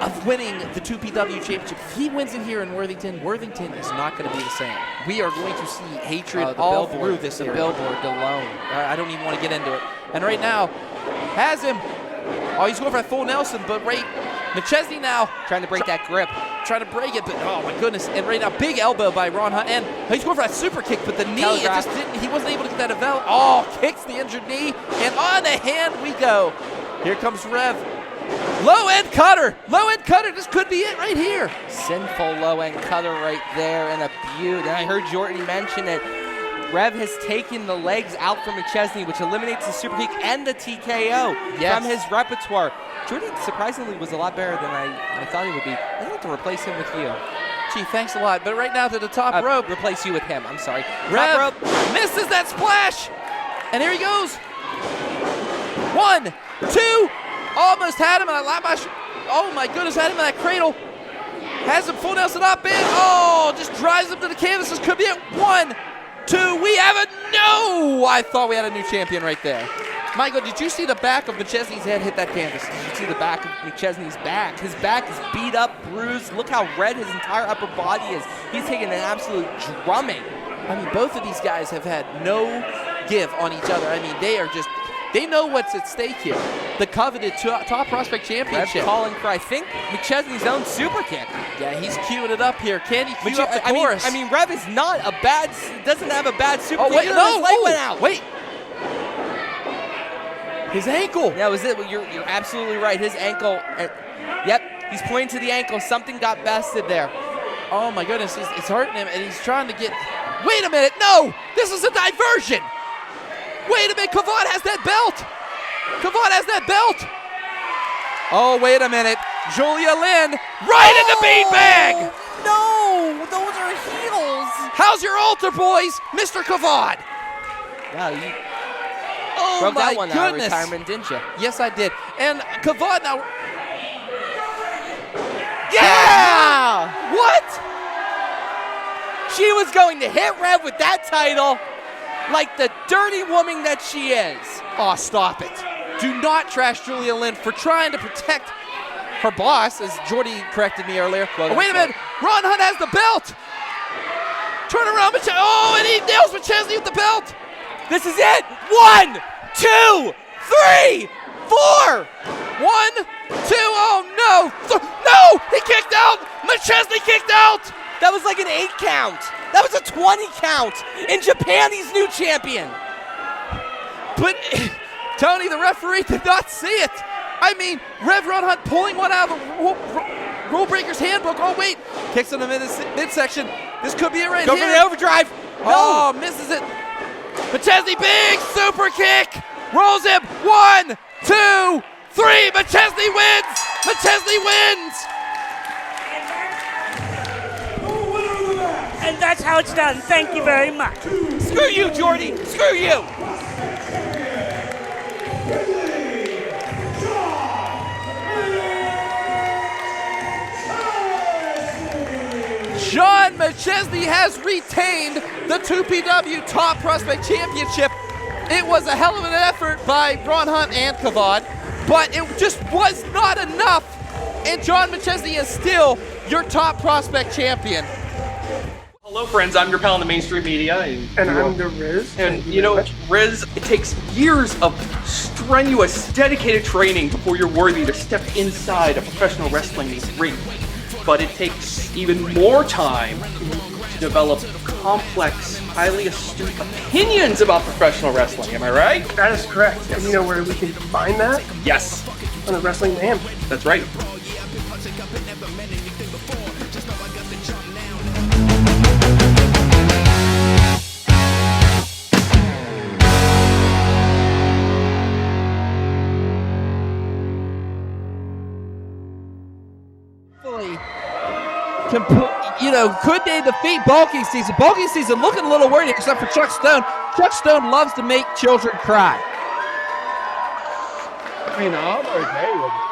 of winning the 2PW championship. If he wins it here in Worthington, Worthington is not going to be the same. We are going to see hatred all through this area. The billboard alone. I don't even want to get into it. And right now, has him. Oh, he's going for a full Nelson, but right, McChesney now. Trying to break that grip. Trying to break it, but oh my goodness. And right now, big elbow by Ron Hunt. And he's going for that super kick, but the knee, it just didn't, he wasn't able to get that develop. Oh, kicks the injured knee, and on the hand we go. Here comes Rev. Low end cutter. Low end cutter. This could be it right here. Sinful low end cutter right there, and a beaut. And I heard Jordan mention it. Rev has taken the legs out from McChesney, which eliminates the super kick and the TKO from his repertoire. Jordan surprisingly was a lot better than I thought he would be. I'd like to replace him with you. Gee, thanks a lot. But right now to the top rope. Replace you with him. I'm sorry. Rev top rope misses that splash. And here he goes. 1, 2. Almost had him. And oh my goodness, had him in that cradle. Has him full Nelson up in. Oh, just drives him to the canvas. This could be it. 1, 2. We have a no. I thought we had a new champion right there. Michael, did you see the back of McChesney's head hit that canvas? Did you see the back of McChesney's back? His back is beat up, bruised. Look how red his entire upper body is. He's taking an absolute drumming. I mean, both of these guys have had no give on each other. I mean, they know what's at stake here. The coveted top prospect championship. Rev calling for, I think, McChesney's own super kick. Yeah, he's queuing it up here. Can he cue up the chorus? I mean, Rev is not a bad, doesn't have a bad super kick. Wait, no, his leg went out. Wait. His ankle. That was it. You're absolutely right. His ankle. Yep, he's pointing to the ankle. Something got bested there. Oh my goodness, it's hurting him, and he's trying to get. Wait a minute, no! This is a diversion! Wait a minute, Kavad has that belt! Kavad has that belt! Oh, wait a minute. Julia Lynn right in the beanbag! No, those are heels. How's your altar, boys? Mr. Kavad! Wow, you Oh broke my that one out of goodness. retirement, didn't you? Yes, I did. And Kavad now. Yeah! What? She was going to hit Rev with that title like the dirty woman that she is. Oh, stop it. Do not trash Julia Lynn for trying to protect her boss, as Jordy corrected me earlier. Oh, wait a minute. Ron Hunt has the belt. Turn around, McChesney. Oh, and he nails McChesney with the belt. This is it. 1, 2, 3, 4. 1, 2, oh no. No, he kicked out. McChesney kicked out. That was like an 8 count. That was a 20 count. In Japan, he's new champion. But Tony, the referee, did not see it. I mean, Rev Ron Hunt pulling one out of the Rule Breaker's handbook. Oh, wait. Kicks in the midsection. This could be it right Go here. for the overdrive. Oh, misses it. McChesney, big super kick. Rolls him. 1, 2, 3. McChesney wins. McChesney wins. And that's how it's done. Thank you very much. Screw you, Jordy. Screw you. John McChesney has retained the 2PW Top Prospect Championship. It was a hell of an effort by Ron Hunt and Kavad, but it just was not enough. And John McChesney is still your Top Prospect Champion. Hello, friends. I'm your pal in the mainstream media. And I'm the Riz. And you know, Riz, it takes years of strenuous, dedicated training before you're worthy to step inside a professional wrestling ring. But it takes even more time to develop complex, highly astute opinions about professional wrestling. Am I right? That is correct. Yes. And you know where we can find that? Yes. On the Wrestling Mayhem. That's right. Could they defeat Bulking Season? Bulking Season looking a little worried, except for Chuck Stone. Chuck Stone loves to make children cry. I mean, I'm okay with it.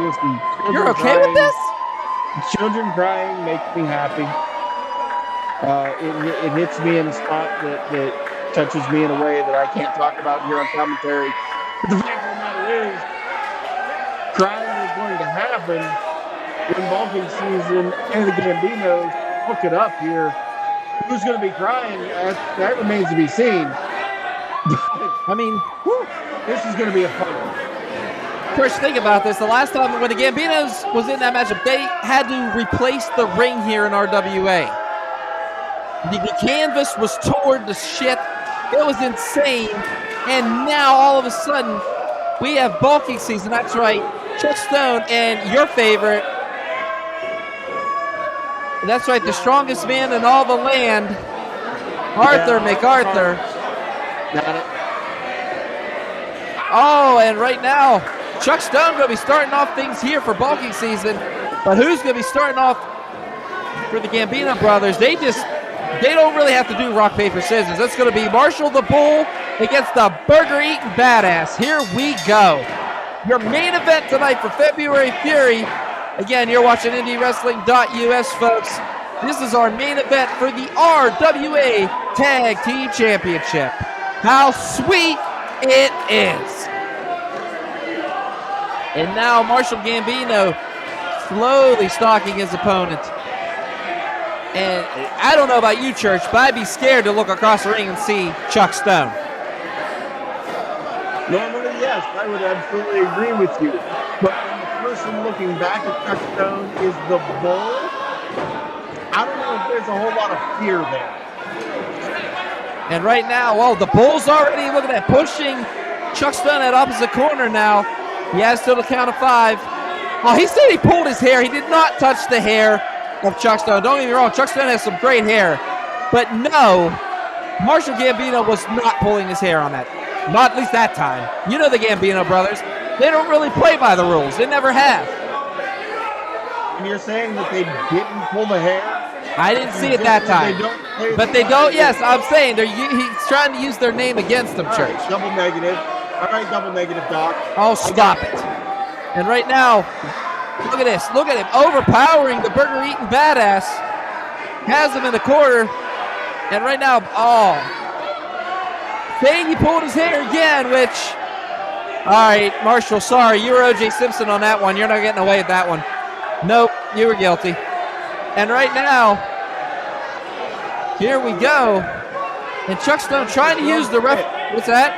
Listen, you're okay with this? Children crying makes me happy. It hits me in a spot that touches me in a way that I can't talk about here on commentary. But the fact of the matter is, crying is going to happen when Bulking Season and the Gambinos hook it up here. Who's going to be crying? That remains to be seen. I mean, this is going to be a fun one. Chris, think about this. The last time when the Gambinos was in that matchup, they had to replace the ring here in RWA. The canvas was torn to shit. It was insane. And now all of a sudden, we have Bulking Season. That's right. Chuck Stone and your favorite. That's right, the strongest man in all the land, McArthur. Got it. Oh, and right now, Chuck Stone going to be starting off things here for Bulking Season. But who's going to be starting off for the Gambino brothers? They don't really have to do rock, paper, scissors. That's going to be Marshall the Bull against the burger-eating badass. Here we go. Your main event tonight for February Fury. Again, you're watching IndyWrestling.us, folks. This is our main event for the RWA Tag Team Championship. How sweet It is. And now Marshall Gambino slowly stalking his opponent. And I don't know about you, Church, but I'd be scared to look across the ring and see Chuck Stone. Normally, yes, I would absolutely agree with you. But when the person looking back at Chuck Stone is the bull, I don't know if there's a whole lot of fear there. And right now, well, the bull's already looking at pushing Chuck Stone at opposite corner now. He has still the count of 5. Oh, he said he pulled his hair. He did not touch the hair of Chuck Stone. Don't get me wrong, Chuck Stone has some great hair. But no, Marshall Gambino was not pulling his hair on that. Not at least that time. You know the Gambino brothers. They don't really play by the rules. They never have. And you're saying that they didn't pull the hair? I didn't see it that time. But they don't, yes, I'm saying he's trying to use their name against them, Church. Right, double negative. All right, double negative, Doc. Oh, stop it. And right now, look at this. Look at him overpowering the burger-eating badass. Has him in the corner. And right now, saying he pulled his hair again, which, all right, Marshall, sorry. You were O.J. Simpson on that one. You're not getting away with that one. Nope, you were guilty. And right now, here we go. And Chuck Stone trying to use the ref. What's that?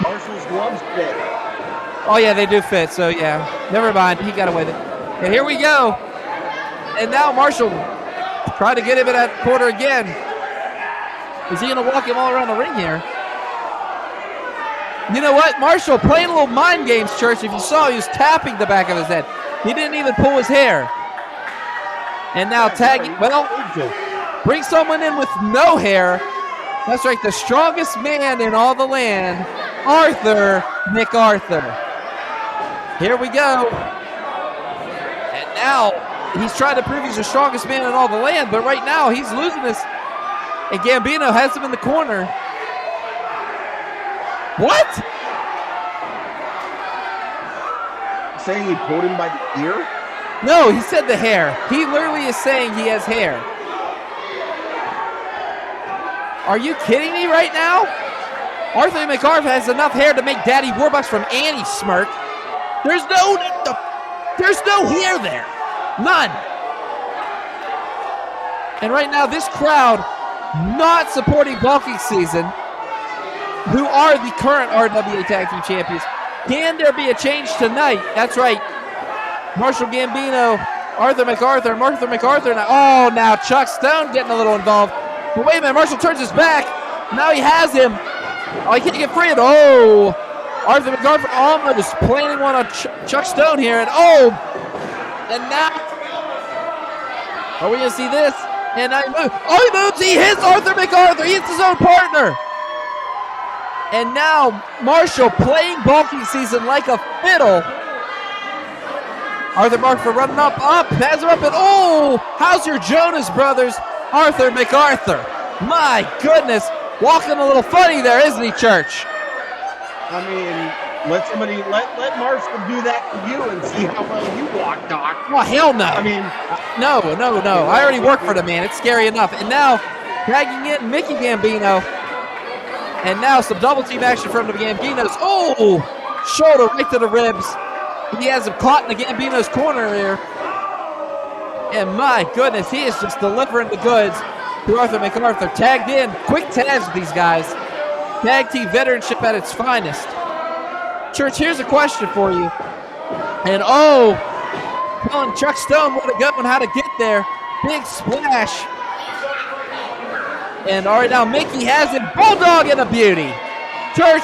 Marshall's gloves fit. Oh, yeah, they do fit. So, yeah, never mind. He got away with it. And here we go. And now Marshall trying to get him in that corner again. Is he going to walk him all around the ring here? You know what? Marshall playing a little mind games, Church. If you saw, he was tapping the back of his head. He didn't even pull his hair. And now tagging, well, bring someone in with no hair. That's right, the strongest man in all the land, McArthur. Here we go. And now he's trying to prove he's the strongest man in all the land, but right now he's losing this. And Gambino has him in the corner. What? Saying he pulled him by the ear? No, he said the hair. He literally is saying he has hair. Are you kidding me right now? Arthur McArthur has enough hair to make Daddy Warbucks from Annie smirk. There's no hair there. None. And right now, this crowd not supporting Bulking Season, who are the current RWA Tag Team Champions. Can there be a change tonight? That's right. Marshall Gambino, Arthur McArthur. Now Chuck Stone getting a little involved. But wait a minute, Marshall turns his back. Now he has him. Oh, he can't get free. Arthur McArthur almost planting one on Chuck Stone here. And now, are we going to see this? And now he moves. Oh, he moves. He hits Arthur McArthur. He hits his own partner. And now Marshall playing Bulking Season like a fiddle. Arthur McArthur running up, has him up, and how's your Jonas Brothers, Arthur McArthur? My goodness, walking a little funny there, isn't he, Church? I mean, let Marshall do that to you and see how well you walk, Doc. Oh, hell no. I mean, no. I already work for the man. It's scary enough. And now, tagging in Mickey Gambino. And now some double team action from the Gambinos. Shoulder right to the ribs. He has him caught in the Gambino's corner here. And my goodness, he is just delivering the goods to Arthur McArthur. Tagged in. Quick tags with these guys. Tag team veteranship at its finest. Church, here's a question for you. And telling Chuck Stone where to go and how to get there. Big splash. And all right, now Mickey has it. Bulldog and a beauty. Church,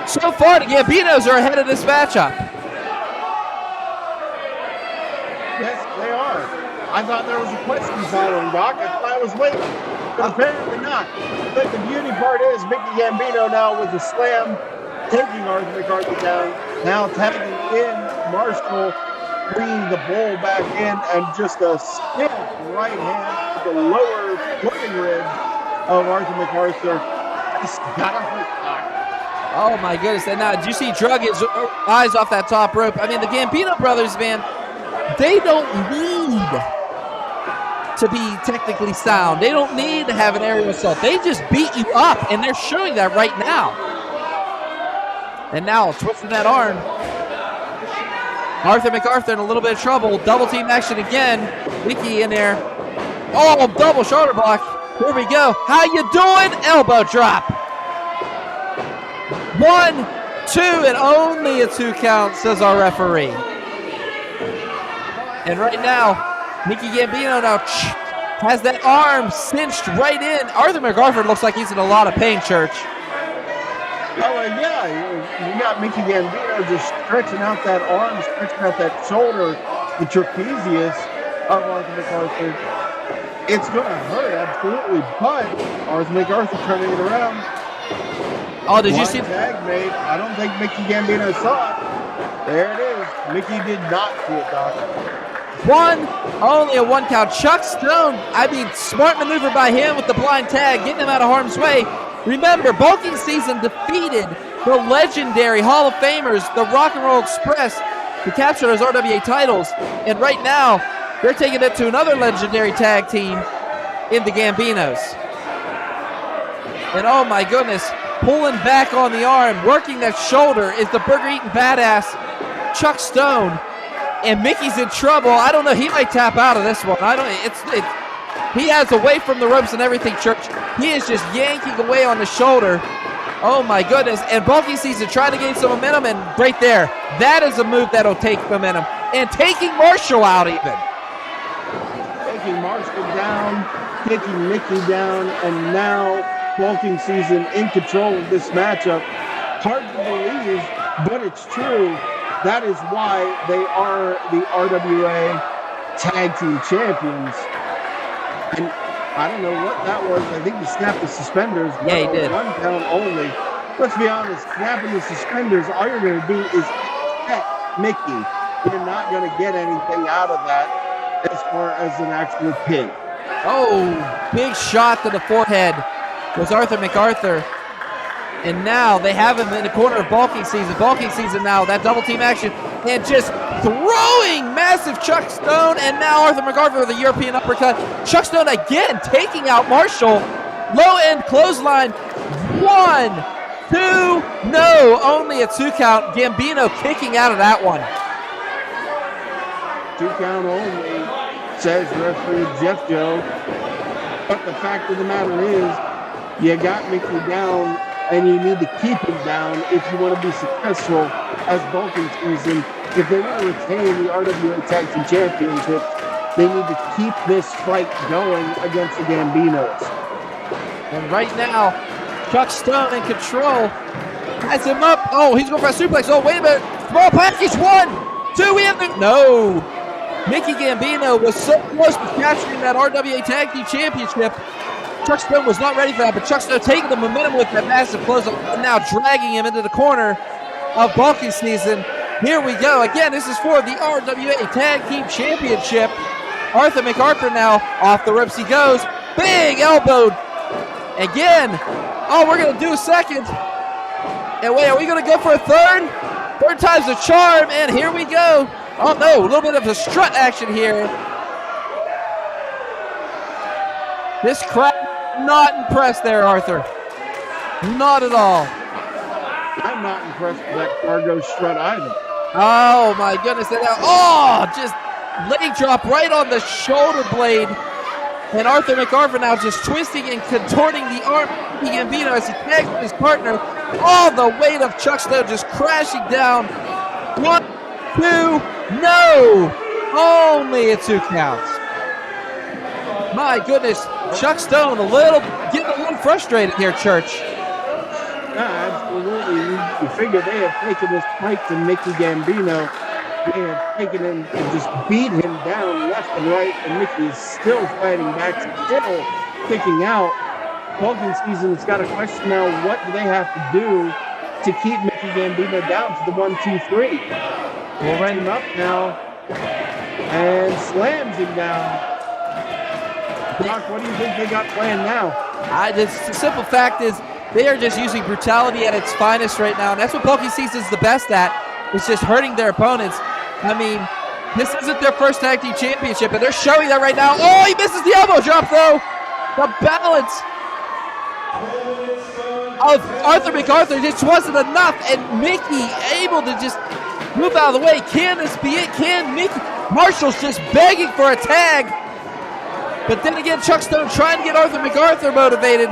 so far the Gambinos are ahead of this matchup. Yes, they are. I thought there was a question following, Doc. I was waiting, but apparently not. But the beauty part is Mickey Gambino now with a slam, taking Arthur McArthur down. Now tagging in Marshall, bringing the bull back in, and just a stiff right hand to the lower floating rib of Arthur McArthur. Just got a hurt, Doc. Oh my goodness! And now, did you see Drug his eyes off that top rope? I mean, the Gambino brothers, man, they don't need to be technically sound. They don't need to have an aerial assault. They just beat you up, and they're showing that right now. And now twisting that arm. Arthur McArthur in a little bit of trouble. Double team action again. Mickey in there. Oh, double shoulder block. Here we go. How you doing? Elbow drop. 1, 2, and only a 2 count, says our referee. And right now, Mickey Gambino now has that arm cinched right in. Arthur McArthur looks like he's in a lot of pain, Church. Oh, yeah, you got Mickey Gambino just stretching out that arm, stretching out that shoulder, the trapezius of Arthur McArthur. It's going to hurt, absolutely, but Arthur McArthur turning it around. Oh, did you see? Tag made. I don't think Mickey Gambino saw it. There it is. Mickey did not see it, Doc. Only a 1 count. Chuck Stone, I mean, smart maneuver by him with the blind tag, getting him out of harm's way. Remember, bulking season defeated the legendary Hall of Famers, the Rock and Roll Express, to capture those RWA titles. And right now, they're taking it to another legendary tag team in the Gambinos. And oh my goodness, pulling back on the arm, working that shoulder is the burger-eating badass Chuck Stone. And Mickey's in trouble. I don't know. He might tap out of this one. He has away from the ropes and everything, Church. He is just yanking away on the shoulder. Oh my goodness. And bulking season trying to gain some momentum, and right there, that is a move that'll take momentum. And taking Marshall out even. Taking Marshall down, taking Mickey down, and now bulking season in control of this matchup. Hard to believe, but it's true. That is why they are the RWA Tag Team Champions. And I don't know what that was. I think he snapped the suspenders. Yeah, he did. 1 count only. Let's be honest, snapping the suspenders, all you're going to do is upset Mickey. You're not going to get anything out of that as far as an actual pin. Oh, big shot to the forehead was Arthur McArthur. And now they have him in the corner of bulking season. Bulking season now, that double team action. And just throwing massive Chuck Stone. And now Arthur McArthur with a European uppercut. Chuck Stone again taking out Marshall. Low end clothesline. 1, 2, no. Only a 2 count. Gambino kicking out of that one. 2 count only, says referee Jeff Joe. But the fact of the matter is, you got Mickey down, and you need to keep him down if you want to be successful as bulking season. If they want to retain the RWA Tag Team Championship, they need to keep this fight going against the Gambinos. And right now, Chuck Stone in control. Has him up. Oh, he's going for a suplex. Oh, wait a minute. Small package. 1, 2, we have the... No. Mickey Gambino was so close to capturing that RWA Tag Team Championship. Chuck Stone was not ready for that, but Chuck Stone taking the momentum with that massive close and now dragging him into the corner of bulking season. Here we go. Again, this is for the RWA Tag Team Championship. Arthur McArthur now off the ropes he goes. Big elbow. Again. Oh, we're going to do a second. And wait, are we going to go for a third? Third time's the charm, and here we go. Oh, no, a little bit of a strut action here. This crowd not impressed there, Arthur. Not at all. I'm not impressed with that cargo strut either. Oh, my goodness. Oh, just leg drop right on the shoulder blade. And Arthur McArthur now just twisting and contorting the arm of Gambino as he tags his partner. All the weight of Chuck Stone just crashing down. 1, 2, no! Only a 2 count. My goodness, Chuck Stone getting a little frustrated here, Church. Yeah, absolutely. You figure they have taken this fight to Mickey Gambino. They have taken him and just beat him down left and right, and Mickey is still fighting back, still kicking out. Bulking season's got a question now, what do they have to do to keep Mickey Gambino down to the 1, 2, 3? We'll run him up now and slams him down. Doc, what do you think they got planned now? The simple fact is they are just using brutality at its finest right now, and that's what bulking season's the best at. It's just hurting their opponents. I mean, this isn't their first tag team championship, and they're showing that right now. Oh, he misses the elbow drop, though. The balance. of Arthur McArthur just wasn't enough, and Mickey able to just move out of the way. Can this be it? Can Mickey? Marshall's just begging for a tag. But then again, Chuck Stone trying to get Arthur McArthur motivated.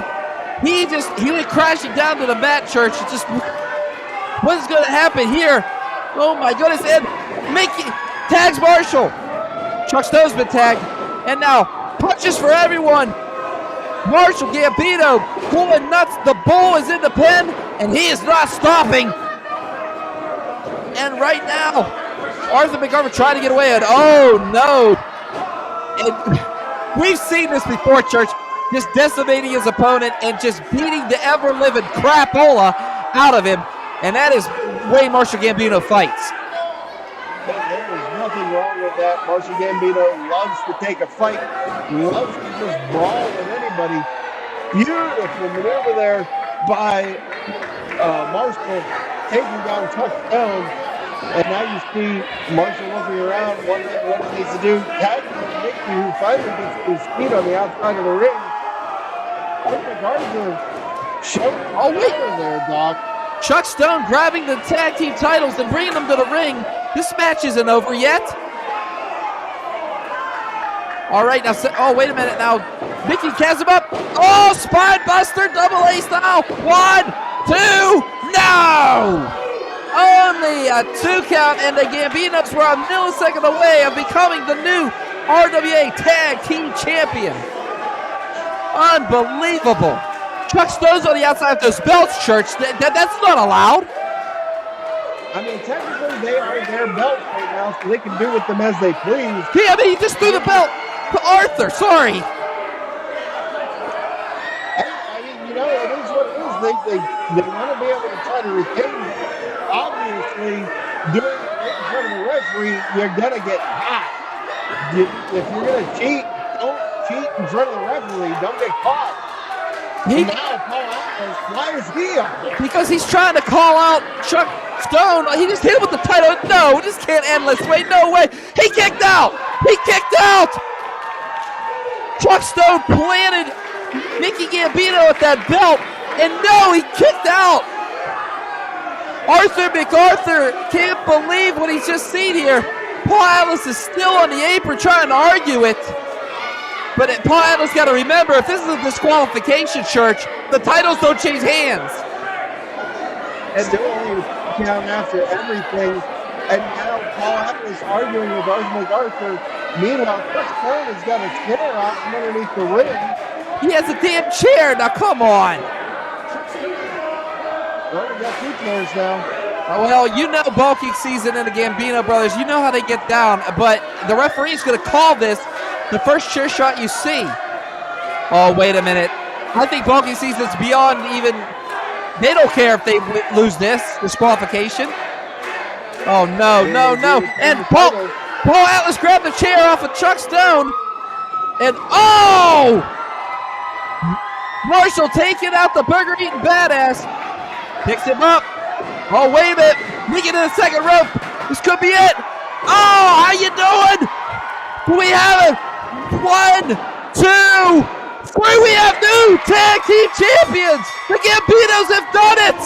He went crashing down to the mat, Church. It's just, what is going to happen here? Oh my goodness, and Mickey tags Marshall. Chuck Stone's been tagged. And now, punches for everyone. Marshall Gambino going nuts. The bull is in the pen, and he is not stopping. And right now, Arthur McArthur trying to get away, and oh no. And we've seen this before, Church. Just decimating his opponent and just beating the ever-living crapola out of him. And that is the way Marshall Gambino fights. There is nothing wrong with that. Marshall Gambino loves to take a fight, loves to just brawl with anybody. Beautiful maneuver there by Marshall taking down Chuck Stone. And now you see Marshall looking around, wondering what he needs to do. Tagging Mickey, who finally gets to his feet on the outside of the ring. McArthur showing there, Doc. Chuck Stone grabbing the tag team titles and bringing them to the ring. This match isn't over yet. All right, now, oh, wait a minute now. Mickey has him up. Oh, spine buster, double A style. 1, 2, no! Only a 2 count, and the Gambinos were a millisecond away of becoming the new RWA Tag Team Champion. Unbelievable. Chuck Stone's on the outside of those belts, Church. That's not allowed. I mean, technically, they are their belts right now, so they can do with them as they please. Yeah, I mean, he just threw the belt to Arthur. Sorry. I mean, you know, it is what it is. They want to be able to try to retain. Obviously, doing it right in front of the referee, you're going to get hot. If you're going to cheat, don't cheat in front of the referee. Don't get caught. Now, Paul Atlas, why is he up there? Because he's trying to call out Chuck Stone. He just hit him with the title. No, this can't end this way. No way. He kicked out. He kicked out. Chuck Stone planted Mickey Gambino at that belt. And no, he kicked out. Arthur McArthur can't believe what he's just seen here. Paul Atlas is still on the apron trying to argue it. But Paul Atlas got to remember, if this is a disqualification, Church, the titles don't change hands. And still only count after everything. And now Paul Atlas arguing with Arthur McArthur. Meanwhile, Chuck Stone has got a chair out from underneath the ring. He has a damn chair. Now, come on. Well, we got 2 chairs now. Well, you know bulking season and the Gambino brothers, you know how they get down. But the referee's going to call this the first chair shot you see. Oh, wait a minute. I think bulking season's beyond even... They don't care if they lose this disqualification. Oh, no, no, no. And Paul Atlas grabbed the chair off of Chuck Stone. And, oh! Marshall taking out the burger-eating badass. Picks him up. Oh, wait a minute. Mickey to the second rope. This could be it. Oh, how you doing? We have it. 1, 2, 3. We have new tag team champions. The Gambinos have done it.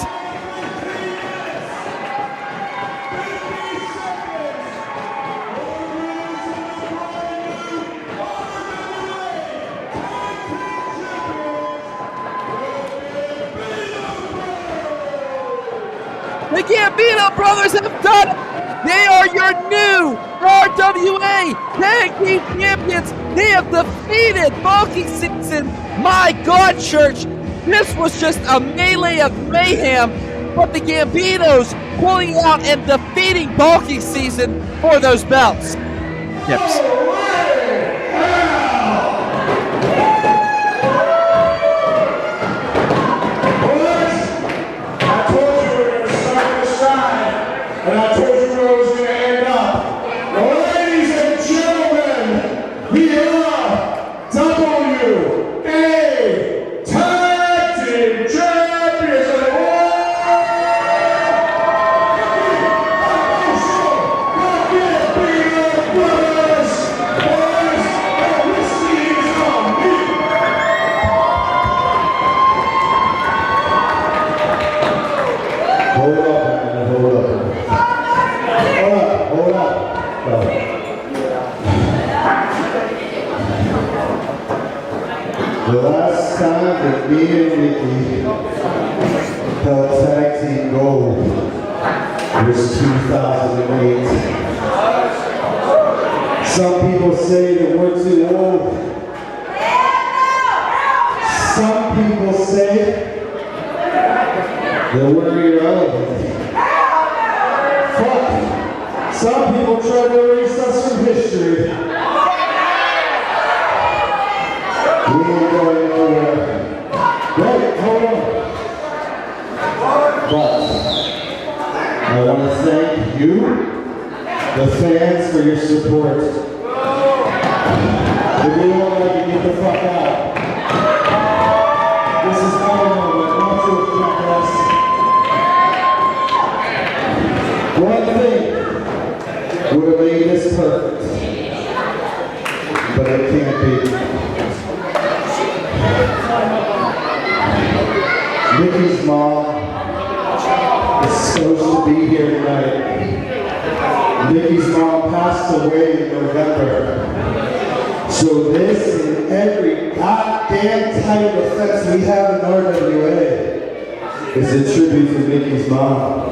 The Gambino brothers have done it. They are your new RWA Tag Team Champions. They have defeated Bulking Season. My God, Church, this was just a melee of mayhem. But the Gambinos pulling out and defeating Bulking Season for those belts. Yips. And I told you where it was going to end up. Ladies and gentlemen, we are WA Tag Team Champions. was 2008. Some people say that we're too old. Some people say that we're irrelevant. Fuck. Some people try to erase us from history. We ain't going nowhere. Wait, hold on. But I want to thank you, the fans, for your support. If you don't like it, get the fuck out. This is my moment, not yours, jackass. One thing would have made this perfect, but it can't be. Nikki's mom is supposed to be here tonight. Nikki's mom passed away in November. So this and every goddamn type of effects we have in RWA is a tribute to Nikki's mom.